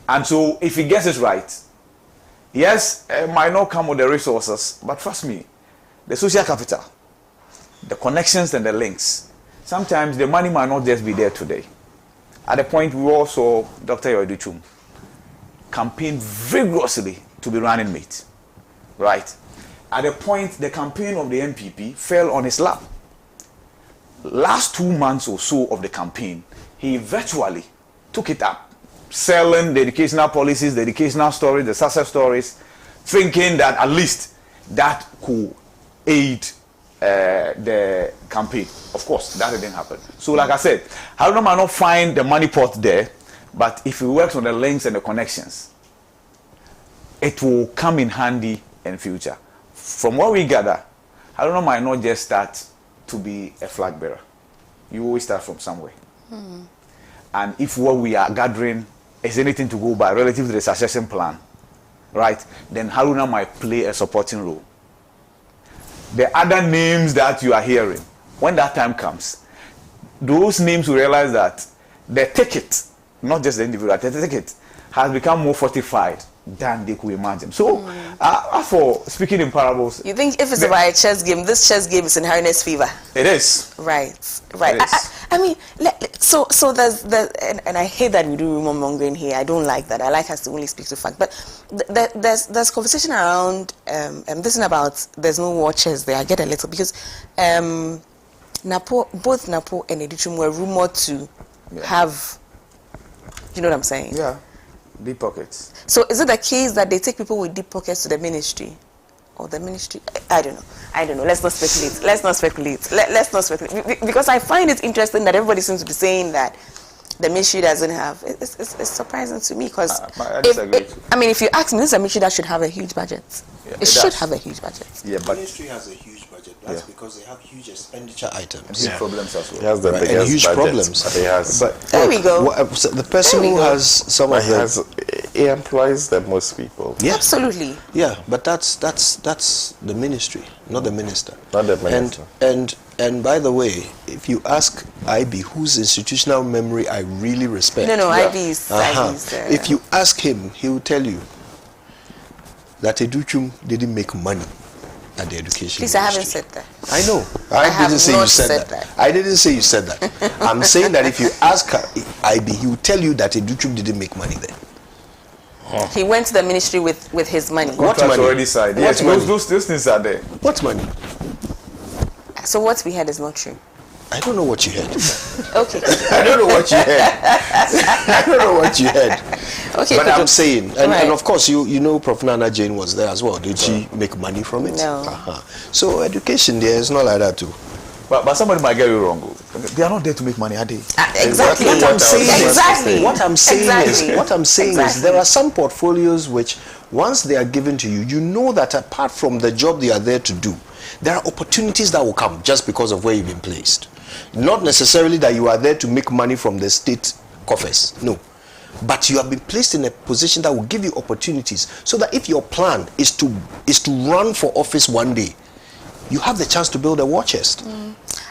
And so if he gets it right, yes, it might not come with the resources, but trust me, the social capital, the connections and the links, sometimes the money might not just be there today. At the point we all saw Dr. Yoiduchum campaign vigorously to be running mate, right? At the point the campaign of the MPP fell on his lap. Last 2 months or so of the campaign, he virtually took it up, selling the educational policies, the educational stories, the success stories, thinking that at least that could aid the campaign. Of course, that didn't happen. So like I said, Haruna might not find the money pot there, but if he works on the links and the connections, it will come in handy in future. From what we gather, Haruna might not just start to be a flag bearer. You always start from somewhere. And if what we are gathering is anything to go by relative to the succession plan, right, then Haruna might play a supporting role. The other names that you are hearing, when that time comes, those names will realize that the ticket, not just the individual, the ticket has become more fortified than they could imagine. So, for speaking in parables, you think if it's about a chess game, this chess game is in Harun's favor? It is. Right. I mean, so there's and I hate that we do rumor mongering here. I don't like that. I like us to only speak to fact. But there's conversation around this is about there's no watchers there. I get a little because both Jinapor and Edichum were rumored to have. You know what I'm saying? Yeah. Deep pockets. So is it the case that they take people with deep pockets to the ministry? Or the ministry? I don't know. Let's not speculate. Let's not speculate. Because I find it interesting that everybody seems to be saying that the ministry doesn't have. It's surprising to me because if you ask me, this is a ministry that should have a huge budget. Yeah, it should have a huge budget. Yeah, but the ministry has a huge budget. That's because they have huge expenditure items. Huge problems as well. He has the biggest and huge budget. problems. He has. But there we go. So the person who has someone he has he employs the most people. Yeah. Absolutely. Yeah, but that's the ministry, not the minister. Not the minister. And by the way, if you ask IB, whose institutional memory I really respect. No, IB is. If you ask him, he will tell you that Educhum didn't make money at the education Please, ministry. I haven't said that. I know. I didn't say you not said said that. that. I didn't say you said that. I'm saying that if you ask IB, he will tell you that Educhum didn't make money there. He went to the ministry with his money. What Contracts money? already signed. What Yes, money? those things are there. What money? So what we heard is not true. I don't know what you heard. Okay. I don't know what you heard. I don't know what you heard. Okay. But I'm saying, and Right. of course, you know, Prof. Nana Jane was there as well. Did she make money from it? No. So education there is not like that too. But somebody might get you wrong. They are not there to make money, are they? Exactly. What I'm saying Exactly. What I'm saying Exactly. is there are some portfolios which once they are given to you, you know that apart from the job they are there to do, there are opportunities that will come just because of where you've been placed. Not necessarily that you are there to make money from the state coffers. No. But you have been placed in a position that will give you opportunities so that if your plan is to run for office one day, you have the chance to build a war chest.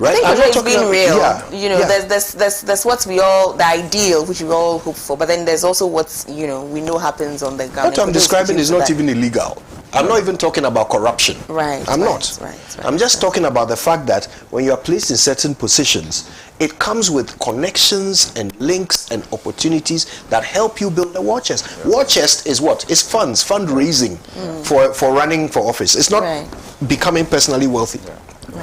Right? I think it's being real. Yeah, you know, there's what we all, the ideal, which we all hope for, but then there's also what, you know, we know happens on the ground. What I'm describing is not even illegal. I'm not even talking about corruption. Right. I'm not. I'm just talking about the fact that when you are placed in certain positions, it comes with connections and links and opportunities that help you build a war chest. War chest is what? It's funds, fundraising for running for office. It's not becoming personally wealthy.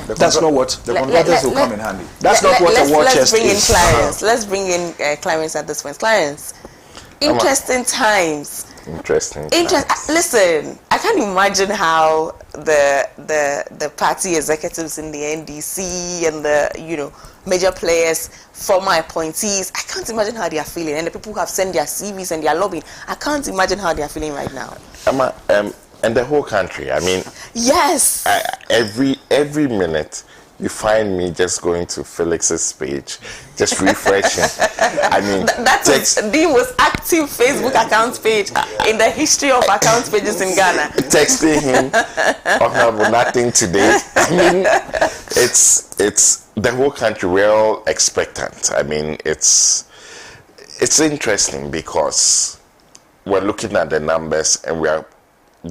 That's not what the contractors will come in handy. That's not what a war chest is. Let's bring in Clarence at this point. Clarence, interesting times. Listen, I can't imagine how the party executives in the NDC and the, you know, major players, former appointees, I can't imagine how they are feeling. And the people who have sent their CVs and their lobbying, I can't imagine how they are feeling right now. And the whole country, I mean, yes, every minute you find me just going to Felix's page, just refreshing. I mean, that's the most active Facebook account page in the history of account pages in Ghana. Texting him, honorable, nothing today. I mean, it's the whole country. We're all expectant. I mean, it's interesting because we're looking at the numbers and we are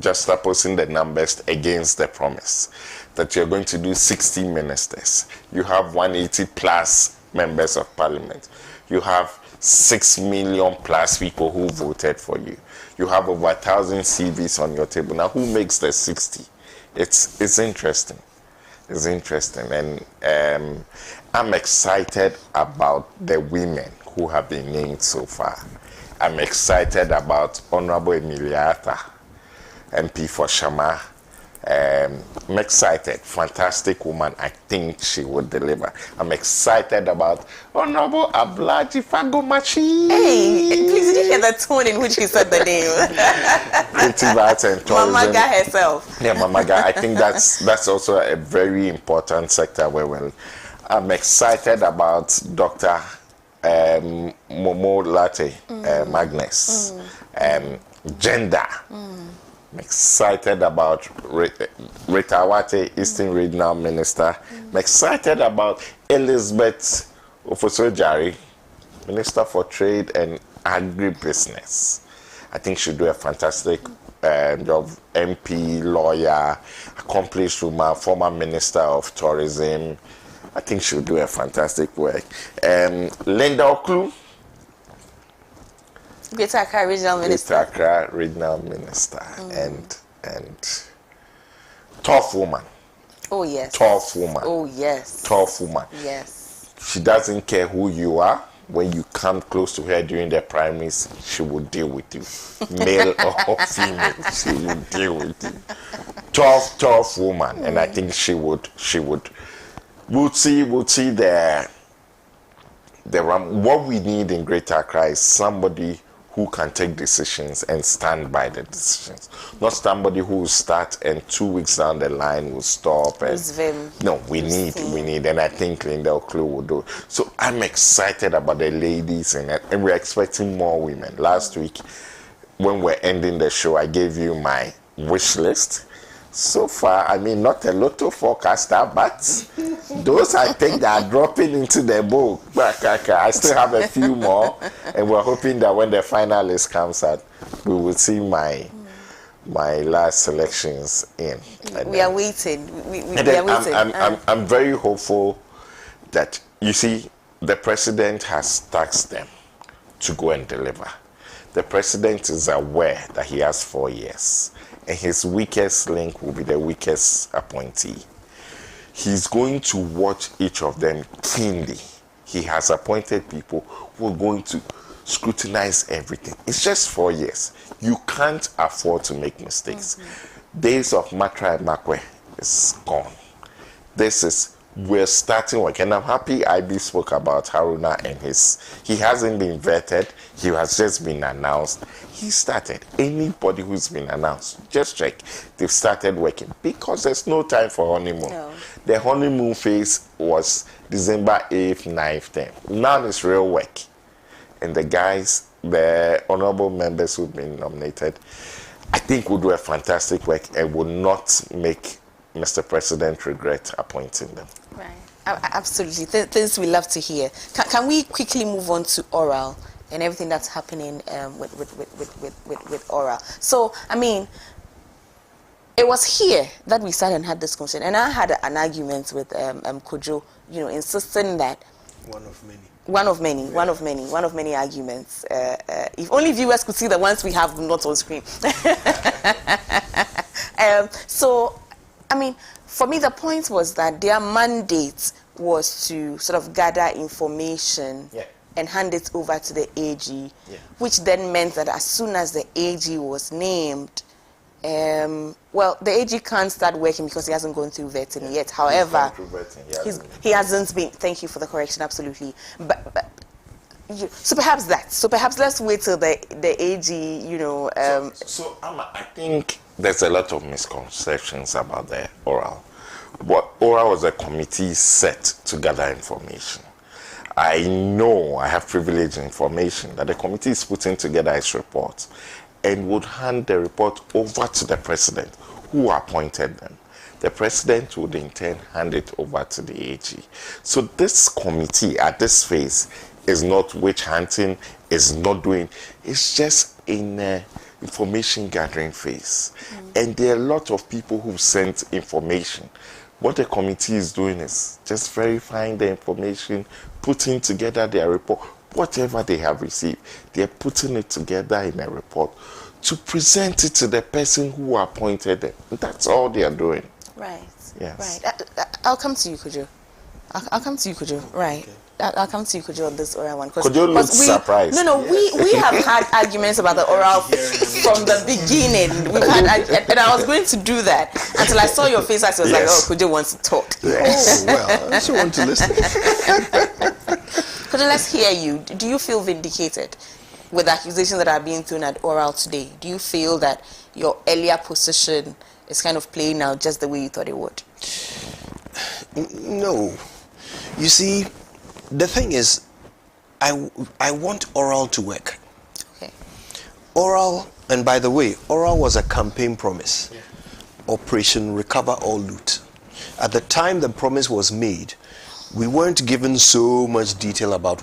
just opposing the numbers against the promise that you're going to do 60 ministers. You have 180 plus members of parliament. You have 6 million plus people who voted for you. You have over 1,000 CVs on your table. Now, who makes the 60? It's interesting. It's interesting. And I'm excited about the women who have been named so far. I'm excited about Honorable Emiliata, MP for Shama. I'm excited. Fantastic woman. I think she would deliver. I'm excited about Honorable Ablaji Fagomachi. Hey, please, did you hear the tone in which he said the name? Creative Arts and Tourism. Mamaga herself. Yeah, Mamaga. I think that's also a very important sector where I'm excited about Dr. Momo Latte Magnus. Gender. I'm excited about Rita Wate, Eastern Regional Minister. I'm excited about Elizabeth Ofosojari, Minister for Trade and Agribusiness. I think she'll do a fantastic job. MP, lawyer, accomplished woman, former Minister of Tourism. I think she'll do a fantastic work. Linda Oklu, Greater Accra Regional Minister. Greater Accra Regional Minister. And tough woman. Oh, yes. Tough woman. Oh, yes. Tough woman. Yes. She doesn't care who you are. When you come close to her during the primaries, she will deal with you. Male or female, she will deal with you. Tough woman. And I think we'll see the what we need in Greater Accra is somebody who can take decisions and stand by the decisions. Not somebody who will start and 2 weeks down the line will stop. No, we need, and I think Linda Oklu will do. So I'm excited about the ladies and we're expecting more women. Last week, when we're ending the show, I gave you my wish list. So far, I mean, not a lotto forecaster, but those I think that are dropping into the book. I still have a few more, and we're hoping that when the final list comes out, we will see my last selections in. We are waiting. We are waiting. I'm very hopeful that, you see, the president has tasked them to go and deliver. The president is aware that he has 4 years, and his weakest link will be the weakest appointee. He's going to watch each of them keenly. He has appointed people who are going to scrutinize everything. It's just 4 years. You can't afford to make mistakes. Days of Matra and Makwe is gone. We're starting work, and I'm happy IB spoke about Haruna and he hasn't been vetted, he has just been announced. He started. Anybody who's been announced, just check, they've started working, because there's no time for honeymoon. No. The honeymoon phase was December 8th, 9th, 10th. Now it's real work. And the guys, the honorable members who've been nominated, I think will do a fantastic work and will not make Mr. President regret appointing them. Right. Absolutely. Things we love to hear. Can we quickly move on to oral and everything that's happening with oral? So, I mean, it was here that we sat and had this conversation, and I had an argument with Kojo, insisting that one of many arguments. If only viewers could see the ones we have not on screen. So, I mean, for me, the point was that their mandate was to sort of gather information and hand it over to the AG, which then meant that as soon as the AG was named, the AG can't start working because he hasn't gone through vetting yet. However, he hasn't been. Thank you for the correction. Absolutely. So perhaps let's wait till the AG. So I think there's a lot of misconceptions about the oral. What oral was a committee set to gather information. I know I have privileged information that the committee is putting together its report and would hand the report over to the president, who appointed them. The president would in turn hand it over to the AG. So this committee at this phase is not witch hunting, is not doing, it's just in information gathering phase. And there are a lot of people who sent information. What the committee is doing is just verifying the information, putting together their report, whatever they have received, they're putting it together in a report to present it to the person who appointed them. That's all they are doing. Right. Yes. Right. I'll come to you, Kojo. I'll come to you, Kojo. Right. Okay. I'll come to you, Kojo, on this oral one. Kojo looks surprised. No, we have had arguments about the oral from the beginning. We've had, and I was going to do that until I saw your face. I was like, oh, Kojo wants to talk. Yes. Oh, well, she wants to listen. Kojo, let's hear you. Do you feel vindicated with the accusations that are being thrown at oral today? Do you feel that your earlier position is kind of playing out just the way you thought it would? No. You see, the thing is, I want oral to work. Okay. Oral, and by the way, oral was a campaign promise. Yeah. Operation Recover All Loot. At the time the promise was made, we weren't given so much detail about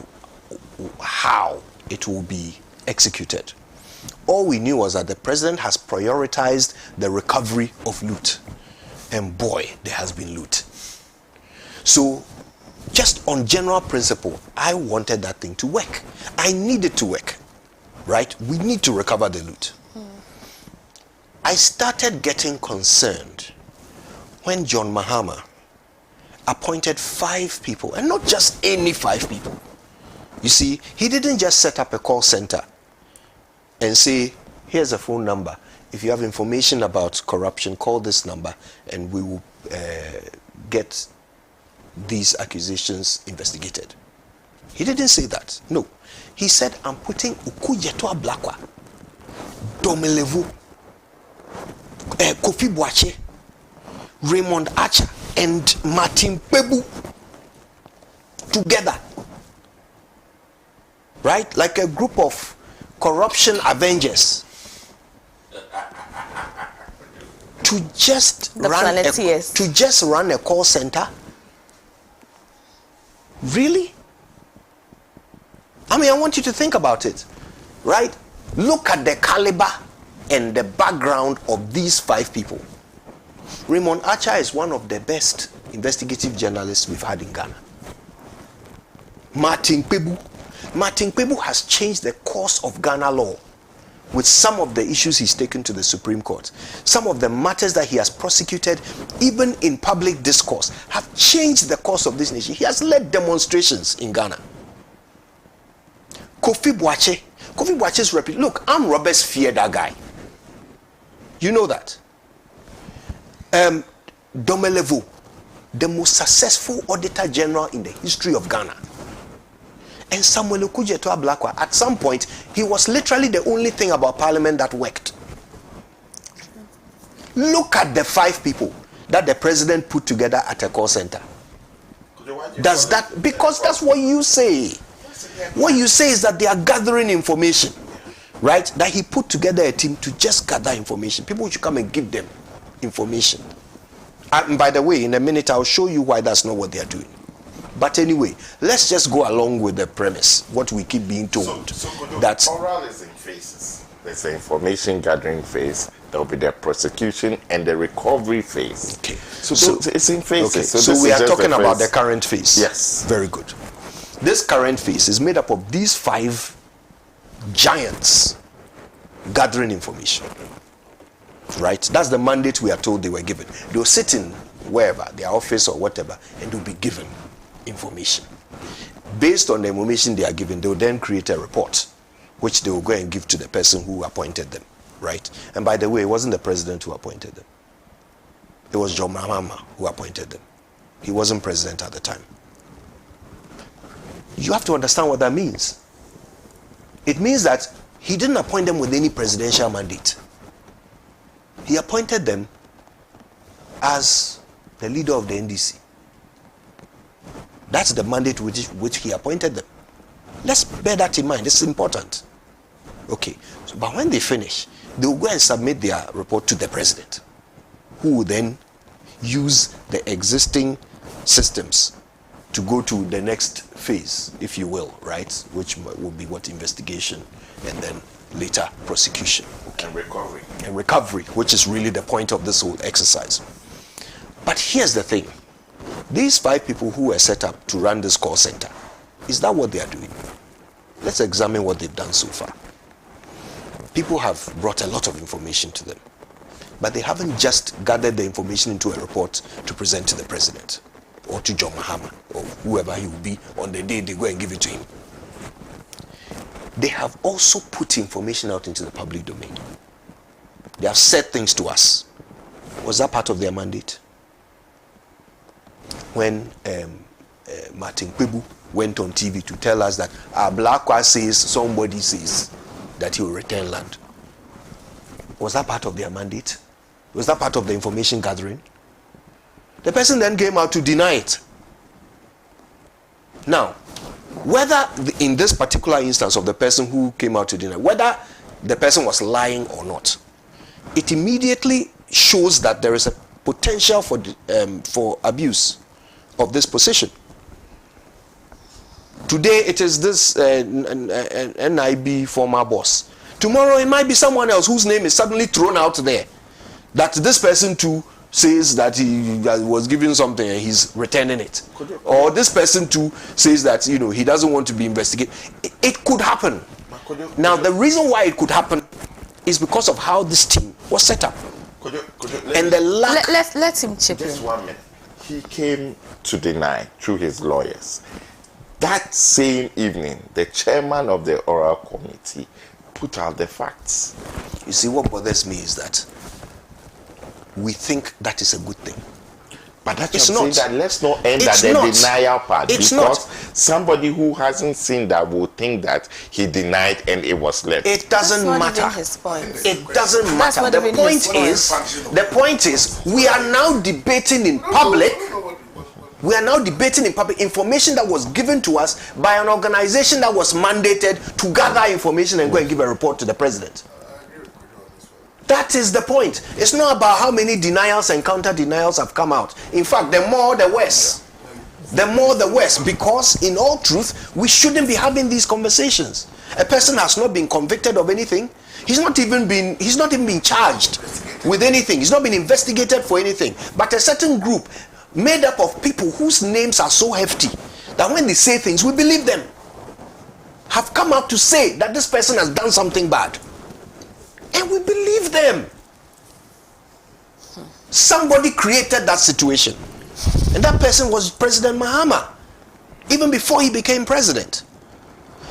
how it will be executed. All we knew was that the president has prioritized the recovery of loot. And boy, there has been loot. So, just on general principle, I wanted that thing to work. I need it to work, right? We need to recover the loot. I started getting concerned when John Mahama appointed 5 people, and not just any 5 people. You see, he didn't just set up a call center and say, here's a phone number. If you have information about corruption, call this number and we will get these accusations investigated. He didn't say that. No. He said, I'm putting Ukuyetua Blakwa, Domelevu, Kofi Boache, Raymond Archer, and Martin Pebu together. Right? Like a group of corruption avengers. to just The Planeteers. to just run a call center? Really? I mean, I want you to think about it, right? Look at the caliber and the background of these 5 people. Raymond Archer is one of the best investigative journalists we've had in Ghana. Martin Kpebu has changed the course of Ghana law with some of the issues he's taken to the Supreme Court. Some of the matters that he has prosecuted, even in public discourse, have changed the course of this nation. He has led demonstrations in Ghana. Kofi Boache's reputation. Look, I'm Robert's fear that guy. You know that. Domelevo, the most successful auditor general in the history of Ghana. And Samuel Okudzeto Ablakwa, at some point, he was literally the only thing about parliament that worked. Look at the 5 people that the president put together at a call center. Does that, because that's what you say. What you say is that they are gathering information, right? That he put together a team to just gather information. People should come and give them information. And by the way, in a minute, I'll show you why that's not what they are doing. But anyway, let's just go along with the premise, what we keep being told. That oral is in phases. There's the information gathering phase, there will be the prosecution and the recovery phase. Okay. So it's in phases. Okay. So we is are just talking about the phase. current phase. Yes. Very good. This current phase is made up of these 5 giants gathering information. Right? That's the mandate we are told they were given. They'll sit in wherever, their office or whatever, and they'll be given information. Based on the information they are given, they'll then create a report, which they will go and give to the person who appointed them. Right? And by the way, it wasn't the president who appointed them. It was John Mahama who appointed them. He wasn't president at the time. You have to understand what that means. It means that he didn't appoint them with any presidential mandate. He appointed them as the leader of the NDC. That's the mandate which he appointed them. Let's bear that in mind. It's important. Okay. So, but when they finish, they will go and submit their report to the president, who will then use the existing systems to go to the next phase, if you will, right? Which will be what? Investigation, and then later prosecution. Okay. And recovery, which is really the point of this whole exercise. But here's the thing. These 5 people who were set up to run this call center, is that what they are doing? Let's examine what they've done so far. People have brought a lot of information to them, but they haven't just gathered the information into a report to present to the president or to John Mahama or whoever he will be on the day they go and give it to him. They have also put information out into the public domain. They have said things to us. Was that part of their mandate? When Martin Kpebu went on TV to tell us that Ablakwa says somebody says that he will return land. Was that part of their mandate? Was that part of the information gathering? The person then came out to deny it. Now, whether in this particular instance of the person who came out to deny, whether the person was lying or not, it immediately shows that there is a potential for abuse of this position. Today it is this NIB former boss. Tomorrow it might be someone else whose name is suddenly thrown out there. That this person too says that he was given something and he's returning it. Or this person too says that he doesn't want to be investigated. It could happen. Now the reason why it could happen is because of how this team was set up. And the lack. Let him chip in. Just 1 minute. He came to deny through his lawyers. That same evening, the chairman of the oral committee put out the facts. You see, what bothers me is that we think that is a good thing. But that's It's not. not. That let's not end It's at the not. denial part. It's because not. somebody who hasn't seen that will think that he denied and it was left. It doesn't That's not matter. even his point. It doesn't That's matter. not The even point his is, the point is, we are now debating in public. We are now debating in public information that was given to us by an organization that was mandated to gather information and go and give a report to the president. That is the point. It's not about how many denials and counter denials have come out. In fact, the more the worse. The more the worse, because in all truth, we shouldn't be having these conversations. A person has not been convicted of anything. He's not even been charged with anything. He's not been investigated for anything. But a certain group made up of people whose names are so hefty that when they say things, we believe them, have come out to say that this person has done something bad. And we believe them. Somebody created that situation. And that person was President Mahama, even before he became president.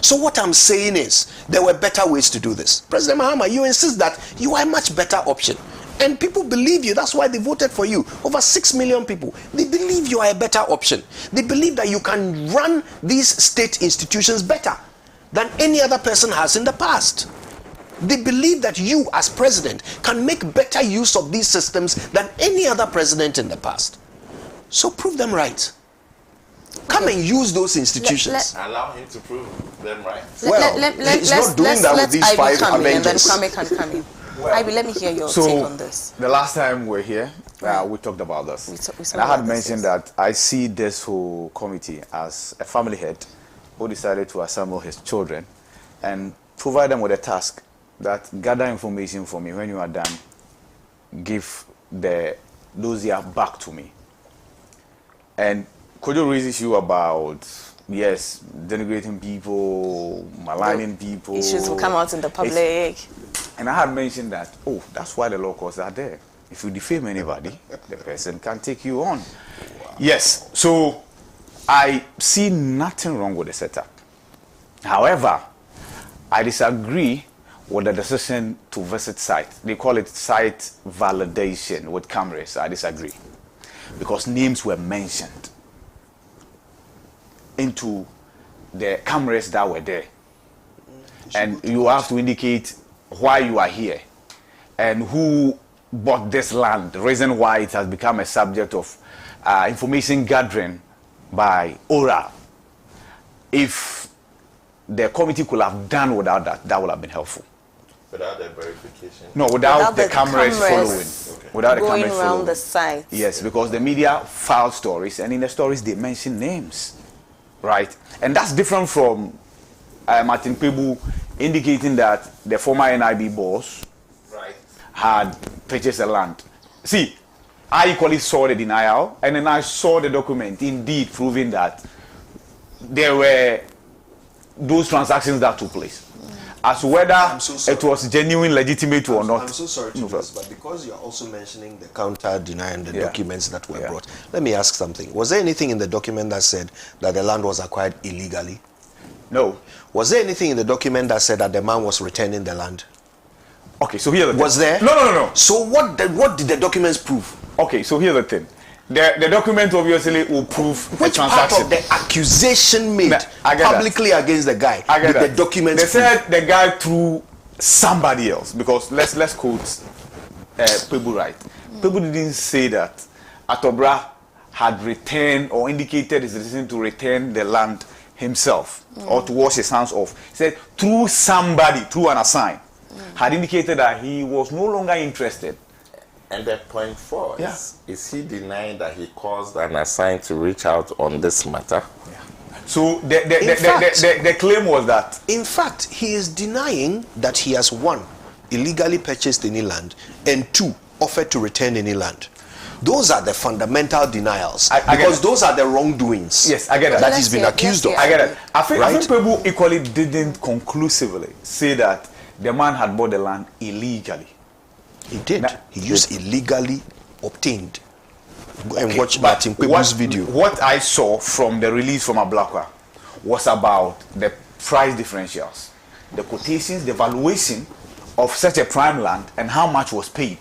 So what I'm saying is, there were better ways to do this. President Mahama, you insist that you are a much better option. And people believe you. That's why they voted for you. Over 6 million people. They believe you are a better option. They believe that you can run these state institutions better than any other person has in the past. They believe that you, as president, can make better use of these systems than any other president in the past. So prove them right. Come and use those institutions. Allow him to prove them right. He's not doing that with these 5 Avengers. And then Kwame can come in. Ivy, let me hear your take on this. The last time we were here, we talked about this. And I had mentioned that I see this whole committee as a family head who decided to assemble his children and provide them with a task that gather information for me. When you are done, give those here back to me. And could you raise issue about, yes, denigrating people, maligning people? Issues will come out in the public. And I had mentioned that, that's why the law courts are there. If you defame anybody, the person can take you on. Wow. Yes, so I see nothing wrong with the setup. However, I disagree with the decision to visit site. They call it site validation with cameras. I disagree. Because names were mentioned into the cameras that were there. And you have to indicate why you are here and who bought this land, the reason why it has become a subject of information gathering by oral. If the committee could have done without that, that would have been helpful. Without the verification? No, without the cameras following. Okay. Without the going cameras around following. the site. Yes, because the media filed stories, and in the stories they mention names, right? And that's different from Martin Pebu indicating that the former NIB boss had purchased a land. See, I equally saw the denial, and then I saw the document indeed proving that there were those transactions that took place. As to whether it was genuine, legitimate or not. I'm so sorry to do this, but because you're also mentioning the counter denial and the documents that were brought, let me ask something. Was there anything in the document that said that the land was acquired illegally? No. Was there anything in the document that said that the man was returning the land? Okay, so here's the thing. Was there? No. So what did the documents prove? Okay, so here's the thing. The document obviously will prove which part of the accusation made publicly against the guy did the documents prove? They said the guy through somebody else, because let's quote Pebu right. Pebu didn't say that Atobra had returned or indicated his decision to return the land himself or to wash his hands off. He said through somebody, through an assign, had indicated that he was no longer interested. And at point 4, is he denying that he caused an assign to reach out on this matter? So the claim was that? In fact, he is denying that he has 1, illegally purchased any land, and 2, offered to return any land. Those are the fundamental denials, because those are the wrongdoings. Yes, I get that. That he's been accused of. I get it. I think people equally didn't conclusively say that the man had bought the land illegally. He did. He used illegally obtained. Go and watch Martin Pebu's video. What I saw from the release from Ablakwa was about the price differentials, the quotations, the valuation of such a prime land, and how much was paid.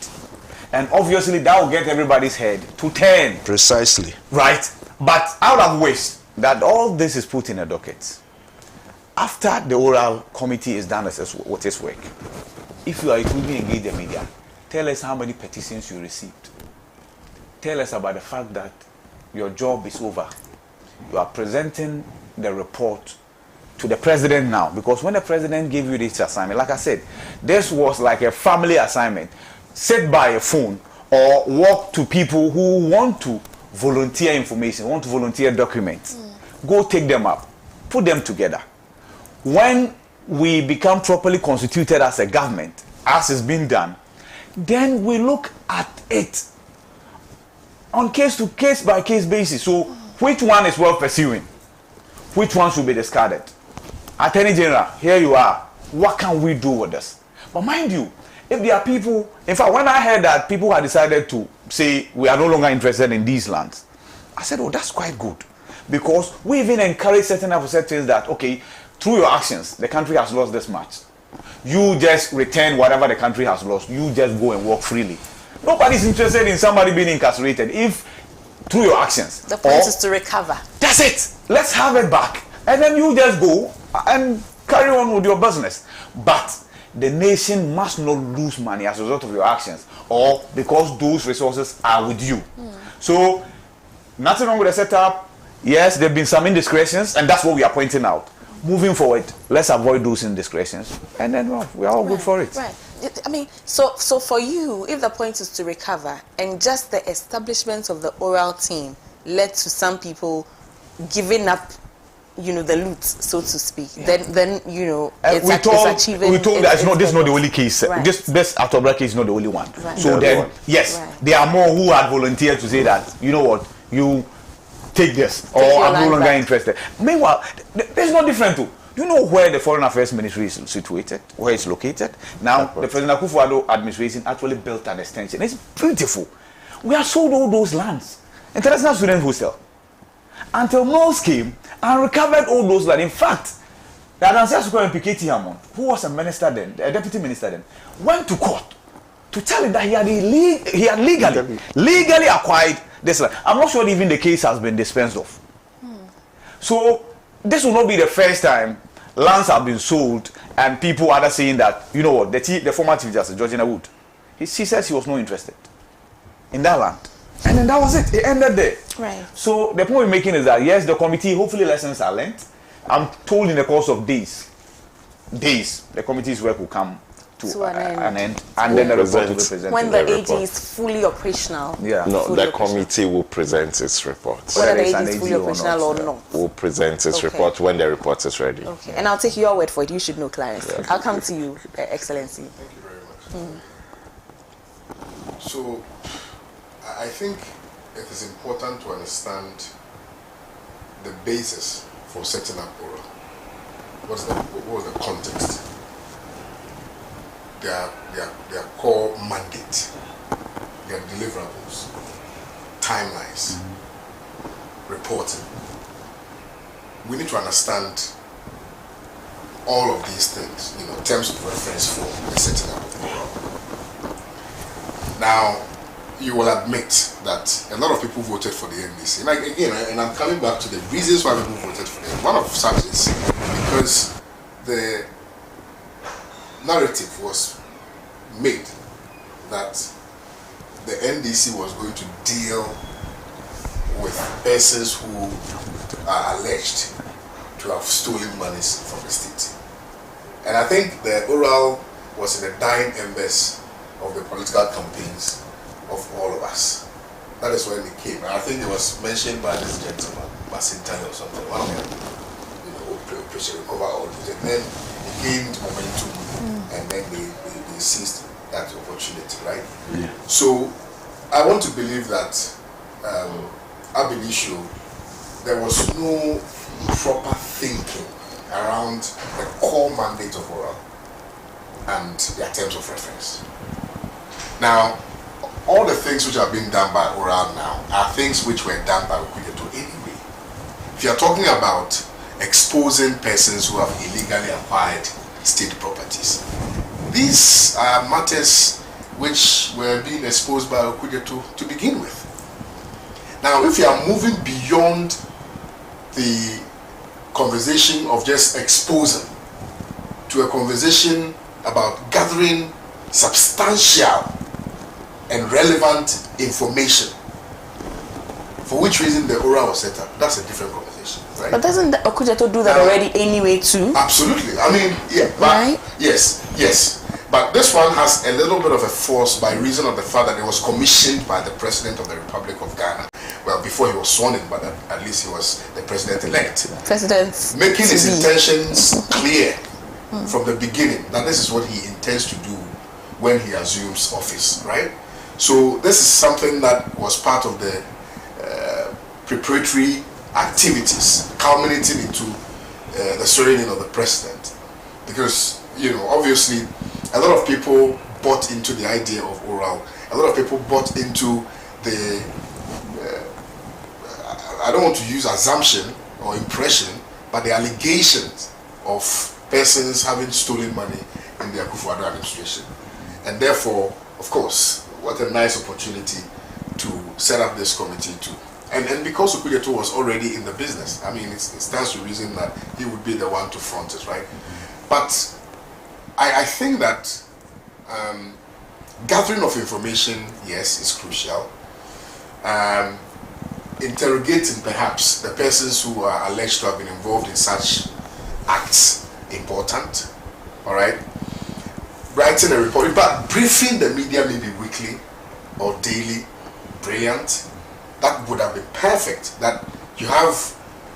And obviously that will get everybody's head to turn. Precisely. Right? But I would have wished that all this is put in a docket. After the oral committee is done with its work, if you are to engage the media, tell us how many petitions you received. Tell us about the fact that your job is over. You are presenting the report to the president now, because when the president gave you this assignment, like I said, this was like a family assignment. Sit by a phone or walk to people who want to volunteer information, want to volunteer documents. Go take them up, put them together. When we become properly constituted as a government, as is being done, then we look at it on case by case basis. So which one is worth pursuing? Which one should be discarded? Attorney General, here you are. What can we do with this? But mind you, if there are people, in fact, when I heard that people had decided to say we are no longer interested in these lands, I said, oh, that's quite good. Because we even encourage certain of things that, okay, through your actions, the country has lost this much. You just return whatever the country has lost. You just go and walk freely. Nobody's interested in somebody being incarcerated if through your actions. The point is to recover. That's it. Let's have it back. And then you just go and carry on with your business. But the nation must not lose money as a result of your actions or because those resources are with you. So, nothing wrong with the setup. Yes, there have been some indiscretions, and that's what we are pointing out. Moving forward, let's avoid those indiscretions, and then we are all good for it. Right. I mean, so for you, if the point is to recover, and just the establishment of the oral team led to some people giving up, the loot, so to speak, then it's achieving. We told that this is not the only case. Right. This Atobra case is not the only one. Right. So then, yes, there are more who had volunteered to say that, you know what, you take this, or I'm no longer interested. Meanwhile, there's no different too. You know where the Foreign Affairs Ministry is situated, where it's located? Now, the President Akufo-Addo administration actually built an extension. It's beautiful. We have sold all those lands. International Student Hostel. Until Mills came and recovered all those lands. In fact, the Adansi Asukwa Piketi Hamon, who was a minister then, a deputy minister then, went to court to tell him that he had legally acquired this land. I'm not sure even the case has been dispensed of. So this will not be the first time lands have been sold and people are saying that, you know what, the former Chief Justice, Georgina Wood, she says she was not interested in that land. And then that was it. It ended there. Right. So the point we're making is that, yes, the committee, hopefully lessons are learned. I'm told in the course of days, the committee's work will come to an end, and then the report will be presented. When the AG is fully operational. Yeah. No, the committee will present its report. Whether the AG is fully operational or not. Will present its report when the report is ready. Okay, and I'll take your word for it. You should know, Clarence. Yeah. I'll come to you, Excellency. Thank you very much. So, I think it is important to understand the basis for setting up ORA. What was the context? Their core mandate, their deliverables, timelines, reporting. We need to understand all of these things, terms of reference for the setting up of ORA. Now, you will admit that a lot of people voted for the NDC. And I'm coming back to the reasons why people voted for it. One of such is because the narrative was made that the NDC was going to deal with persons who are alleged to have stolen monies from the state. And I think the oral was in the dying embers of the political campaigns of all of us. That is when it came. And I think it was mentioned by this gentleman, Masintani or something, one of them, recover all this. And then it gained momentum, and then they seized that opportunity, right? Yeah. So I want to believe that ab initio, there was no proper thinking around the core mandate of oral and their terms of reference. Now, all the things which are being done by oral now are things which were done by Okujeto anyway. If you are talking about exposing persons who have illegally acquired state properties, these are matters which were being exposed by Okujeto to begin with. Now, if you are moving beyond the conversation of just exposing to a conversation about gathering substantial and relevant information, for which reason the ORA was set up, that's a different conversation. Right? But doesn't Okujeto do that already anyway too? Absolutely. I mean, yeah, but Right? yes. But this one has a little bit of a force by reason of the fact that it was commissioned by the President of the Republic of Ghana. Well, before he was sworn in, but at least he was the President-elect. Making his intentions clear from the beginning that this is what he intends to do when he assumes office, right? So this is something that was part of the preparatory activities culminating into the swearing in of the president. Because, you know, obviously a lot of people bought into the idea of oral. A lot of people bought into the, I don't want to use assumption or impression, but the allegations of persons having stolen money in the Akufo-Addo administration. And therefore, of course, what a nice opportunity to set up this committee too. And because Okujeto was already in the business, I mean, it stands to reason that he would be the one to front it, right? But I think that gathering of information, yes, is crucial. Interrogating perhaps the persons who are alleged to have been involved in such acts, important, all right? Writing a report, but briefing the media maybe weekly or daily, brilliant. That would have been perfect. That you have,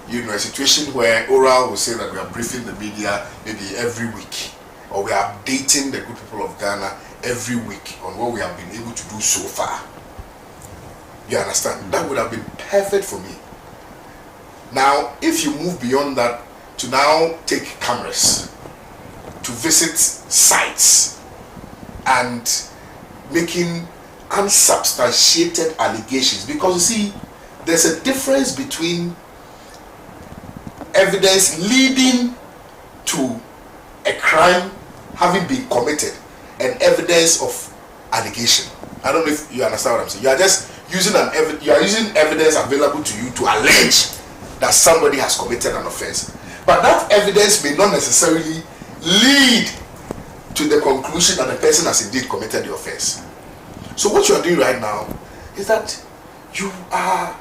you know, a situation where Oral will say that we are briefing the media maybe every week, or we are updating the good people of Ghana every week on what we have been able to do so far. You understand? That would have been perfect for me. Now, if you move beyond that to now take cameras to visit sites and making unsubstantiated allegations, because you see, there's a difference between evidence leading to a crime having been committed and evidence of allegation. I don't know if you understand what I'm saying. You are just using using evidence available to you to allege that somebody has committed an offense, but that evidence may not necessarily lead to the conclusion that the person has indeed committed the offense. So what you are doing right now is that you are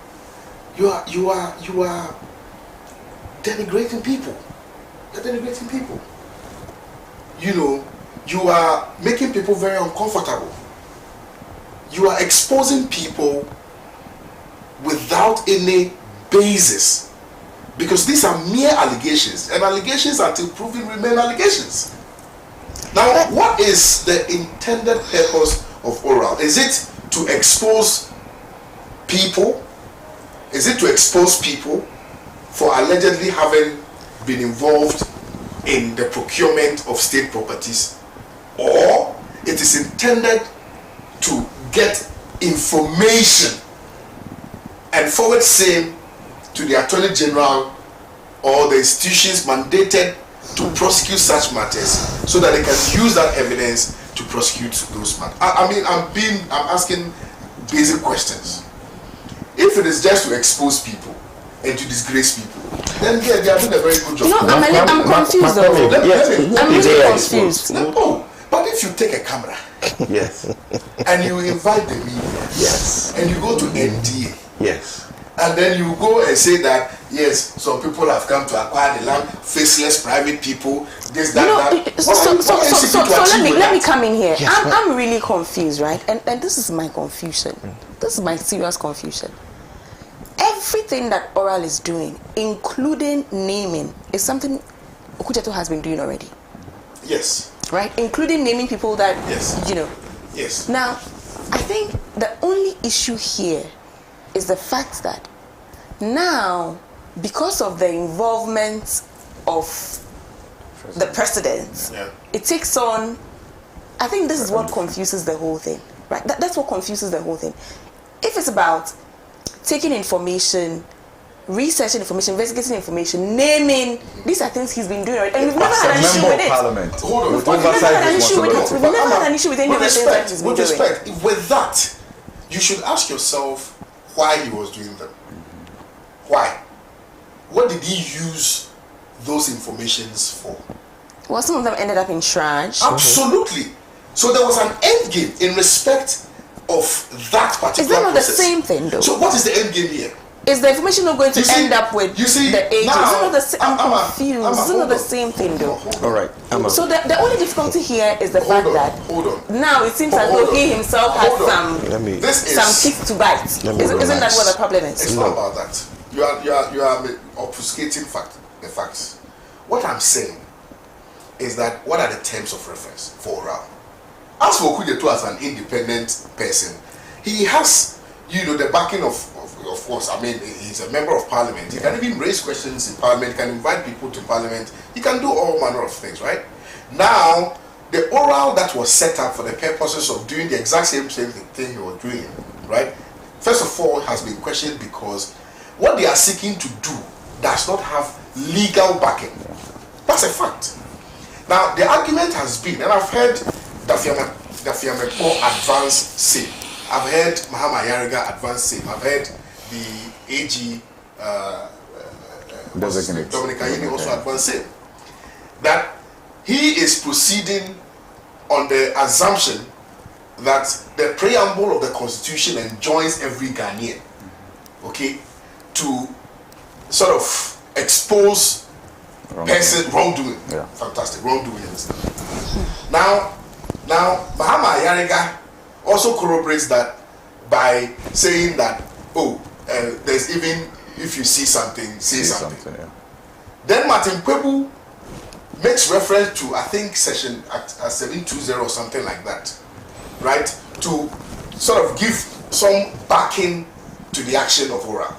denigrating people. You're denigrating people. You know, you are making people very uncomfortable. You are exposing people without any basis, because these are mere allegations, and allegations until proven remain allegations. Now, what is the intended purpose of oral? Is it to expose people? Is it to expose people for allegedly having been involved in the procurement of state properties, or it is intended to get information and forward same to the Attorney General or the institutions mandated to prosecute such matters, so that they can use that evidence to prosecute those matters? I mean, I'm asking basic questions. If it is just to expose people and to disgrace people, then yeah, they are doing a very good job. You know, I'm confused though. I'm really confused. No, but if you take a camera, Yes. and you invite the media, Yes. and you go to NDA, Yes. and then you go and say that yes, some people have come to acquire the land, faceless private people, this, that. So let me come in here. I'm really confused, right? And this is my confusion. This is my serious confusion. Everything that Oral is doing, including naming, is something Okujeto has been doing already. Yes. Right? Including naming people that, Yes. you know. Yes. Now, I think the only issue here is the fact that now, because of the involvement of the president, Yeah. it takes on, I think this is what confuses the whole thing, right? That's what confuses the whole thing. If it's about taking information, researching information, investigating information, naming, these are things he's been doing already, and we've never had an issue with it. Parliament. Hold on. With We've never oversight had an issue with it. We've never had an issue with any of the things that he's been With doing. respect, with that, you should ask yourself why he was doing them. Why? What did he use those informations for? Well, some of them ended up in trash. Absolutely. So there was an end game in respect of that particular Is that not process. the same thing, though? So what is the end game here? Is the information not going to end up with the agent? Now, I'm confused. It's not the same thing, though. All right. So the only difficulty here is the fact that now it seems as though he himself has some teeth to bite. Isn't that what the problem is? It's not about that. You are obfuscating the facts. What I'm saying is that what are the terms of reference for Oral? As for Kujetu as an independent person, he has, the backing of course, I mean, he's a member of parliament. He can even raise questions in parliament, he can invite people to parliament, he can do all manner of things, right? Now, the Oral that was set up for the purposes of doing the exact same thing he was doing, right? First of all, has been questioned because what they are seeking to do does not have legal backing. That's a fact. Now, the argument has been, and I've heard Dafiamepo advance same. I've heard Mahama Yariga advance same. I've heard the AG Dominica Yini also advance same. That he is proceeding on the assumption that the preamble of the Constitution enjoins every Ghanaian, okay, to sort of expose wrongdoing. Yeah. Fantastic, wrongdoing. Now, Mahama Yariga also corroborates that by saying that, there's even, if you see something, say something. Yeah. Then Martin Kwebu makes reference to, I think, section at 720 or something like that, right? To sort of give some backing to the action of Oral.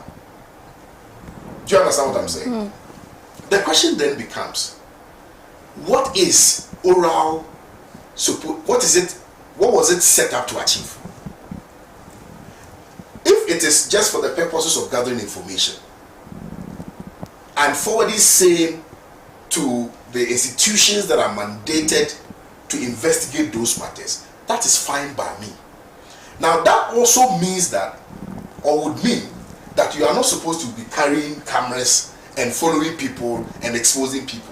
Do you understand what I'm saying? The question then becomes, what is Oral what was it set up to achieve? If it is just for the purposes of gathering information and forwarding same to the institutions that are mandated to investigate those matters, that is fine by me. Now that also means that, or would mean that you are not supposed to be carrying cameras and following people and exposing people.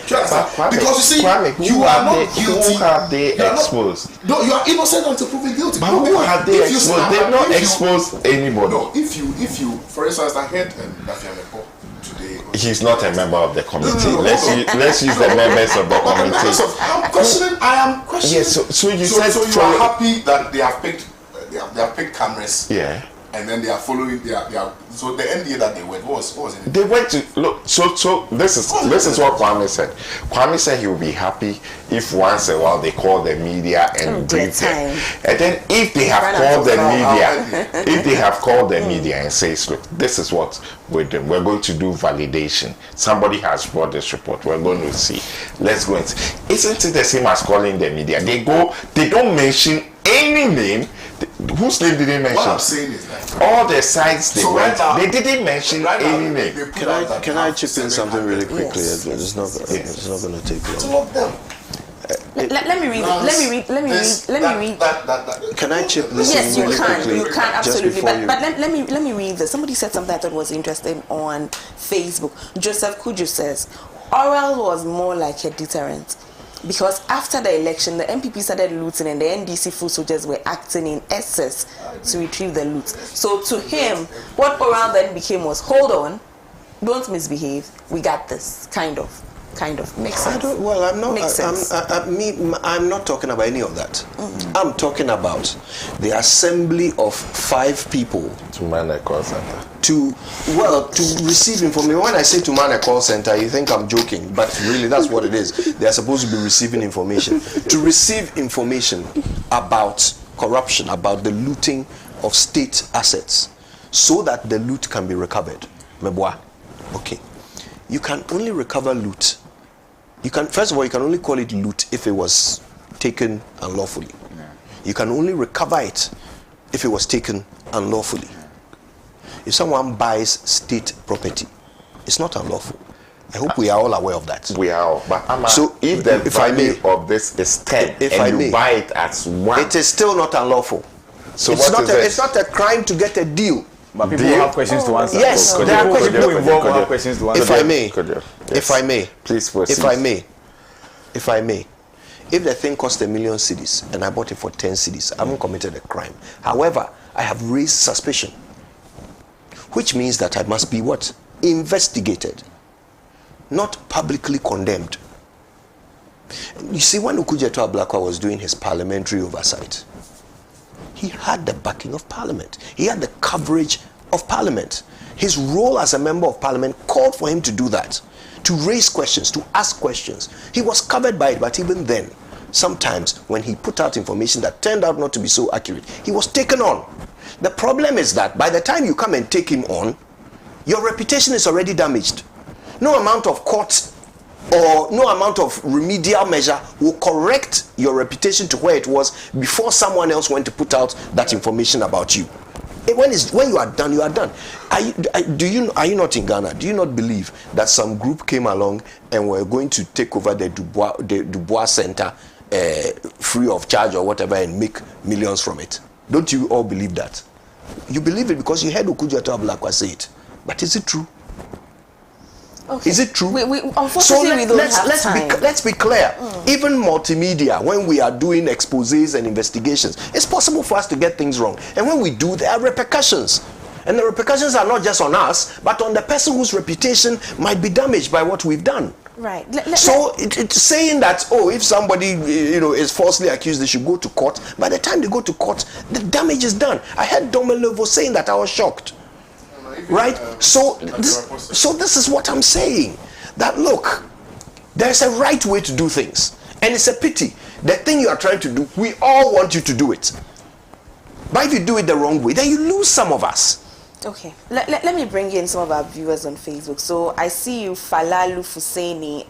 Do you understand? Because you see, you are not guilty. Who have they exposed? No, you are innocent until proven guilty. But who have they exposed? They've not exposed anybody. No, if you, for instance, I heard Dafiamepo today. He's not a member of the committee. Let's use the members of the committee. I am questioning. Yes. So you said you are happy that they have picked cameras. Yeah. And then they are following. So the NDA that they went, what was it? They went to look. So this is what Kwame said. Kwame said he would be happy if once a while they call the media and brief them. And then if they have called the media, and says, look, this is what we're doing. We're going to do validation. Somebody has brought this report. We're going to see. Let's go and see. Isn't it the same as calling the media? They don't mention any name. Whose name did they mention? What I'm saying is that all the sites they went, they didn't mention any name. Can I chip in something really quickly? Yes. It's not going to take long. Let me read. Can I chip this yes, in really quickly? You can absolutely. But let me read this. Somebody said something I thought was interesting on Facebook. Joseph Kuju says, Oral was more like a deterrent. Because after the election, the MPP started looting and the NDC foot soldiers were acting in excess to retrieve the loot. So to him, what Oral then became was, hold on, don't misbehave, we got this, kind of. Makes sense. I'm not talking about any of that. I'm talking about the assembly of 5 people to man a call center. To receive information. When I say to man a call center, you think I'm joking, but really that's what it is. They are supposed to be receiving information. To receive information about corruption, about the looting of state assets, so that the loot can be recovered. Meboa. Okay. You can only recover loot. First of all, you can only call it loot if it was taken unlawfully. Yeah. You can only recover it if it was taken unlawfully. If someone buys state property, it's not unlawful. I hope we are all aware of that. We are all. But so if the value of this is 10 and you buy it as 1, it is still not unlawful. So it's not a crime to get a deal. But people have questions to answer. Yes, there are questions to answer. If I may, please proceed. If I may, if the thing cost 1 million cedis and I bought it for 10 cedis, I haven't committed a crime. However, I have raised suspicion. which means that I must be what? Investigated, not publicly condemned. You see, when Okudzeto Ablakwa was doing his parliamentary oversight, he had the backing of Parliament. He had the coverage of Parliament. His role as a member of Parliament called for him to do that, to raise questions, to ask questions. He was covered by it, but even then, sometimes when he put out information that turned out not to be so accurate, he was taken on. The problem is that by the time you come and take him on, your reputation is already damaged. No amount of court or no amount of remedial measure will correct your reputation to where it was before someone else went to put out that information about you. When you are done, you are done. Are you not in Ghana? Do you not believe that some group came along and were going to take over the Dubois Center free of charge or whatever and make millions from it? Don't you all believe that? You believe it because you heard Okudzeto Ablakwa say it. But is it true? Okay. Is it true? Unfortunately, let's be clear. Even multimedia, when we are doing exposés and investigations, it's possible for us to get things wrong. And when we do, there are repercussions. And the repercussions are not just on us, but on the person whose reputation might be damaged by what we've done. Right. It's saying that, if somebody is falsely accused, they should go to court. By the time they go to court, the damage is done. I heard Domelovo saying that. I was shocked. Right? So this is what I'm saying. That look, there's a right way to do things. And it's a pity. The thing you are trying to do, we all want you to do it. But if you do it the wrong way, then you lose some of us. Okay. Let me bring in some of our viewers on Facebook. So I see you, Falalu Fuseni,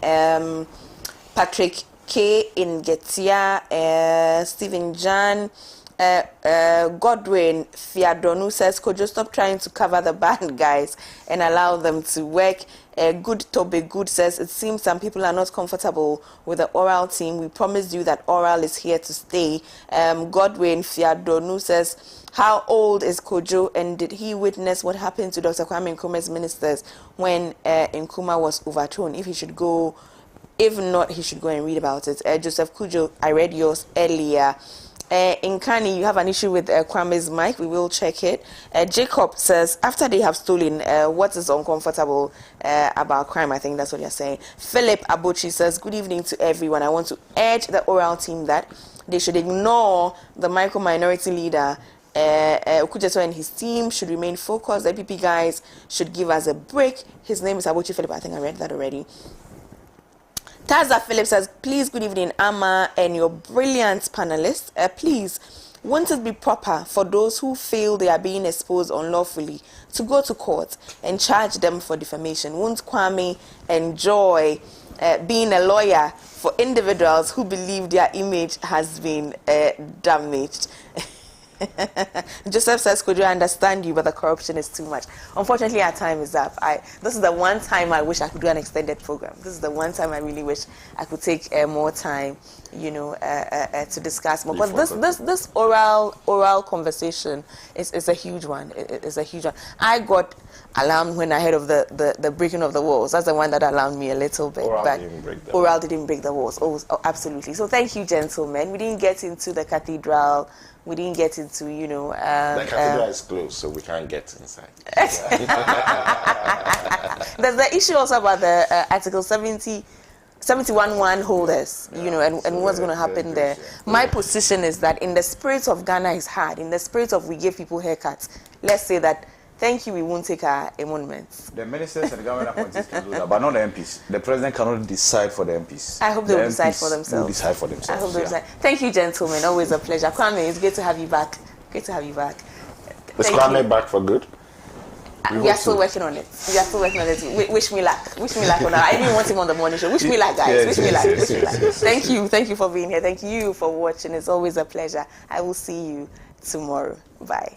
Patrick K. in Getia, Stephen Jan, Godwin Fiadonu says, could you stop trying to cover the bad guys and allow them to work? Good Toby Good says, it seems some people are not comfortable with the oral team. We promised you that oral is here to stay. Godwin Fiadonu says, how old is Kojo and did he witness what happened to Dr. Kwame Nkrumah's ministers when Nkrumah was overthrown? If he should go, if not, he should go and read about it. Joseph Kojo, I read yours earlier. In Kani, you have an issue with Kwame's mic. We will check it. Jacob says, after they have stolen, what is uncomfortable about crime? I think that's what you're saying. Philip Abuchi says, good evening to everyone. I want to urge the oral team that they should ignore the micro-minority leader. Okudzeto and his team should remain focused. The PP guys should give us a break. His name is Abuchi Philip. I think I read that already. Taza Phillips says, please, good evening, Ama and your brilliant panelists. Please, won't it be proper for those who feel they are being exposed unlawfully to go to court and charge them for defamation? Won't Kwame enjoy being a lawyer for individuals who believe their image has been damaged? Joseph says, could you understand you, but the corruption is too much. Unfortunately, our time is up. This is the one time I wish I could do an extended program. This is the one time I really wish I could take more time, to discuss more. But this oral conversation is a huge one. It's a huge one. I got alarmed when I heard of the breaking of the walls. That's the one that alarmed me a little bit. Oral didn't break the walls. Oh, absolutely. So thank you, gentlemen. We didn't get into the cathedral. We didn't get into, the cathedral is closed, so we can't get inside. There's the issue also about the Article 71 holders, and what's going to happen there. My position is that in the spirit of Ghana is hard. In the spirit of we give people haircuts, let's say that, thank you, we won't take our emoluments. The ministers and the government appointees can do that, but not the MPs. The president cannot decide for the MPs. I hope they will decide for themselves. Will decide for themselves. I hope they decide. Thank you, gentlemen. Always a pleasure. Kwame, it's great to have you back. Great to have you back. Is Kwame back for good? We are still working on it. Wish me luck. Wish me luck on that. I didn't want him on the morning show. Wish me luck, guys. Wish me luck. Thank you. Thank you for being here. Thank you for watching. It's always a pleasure. I will see you tomorrow. Bye.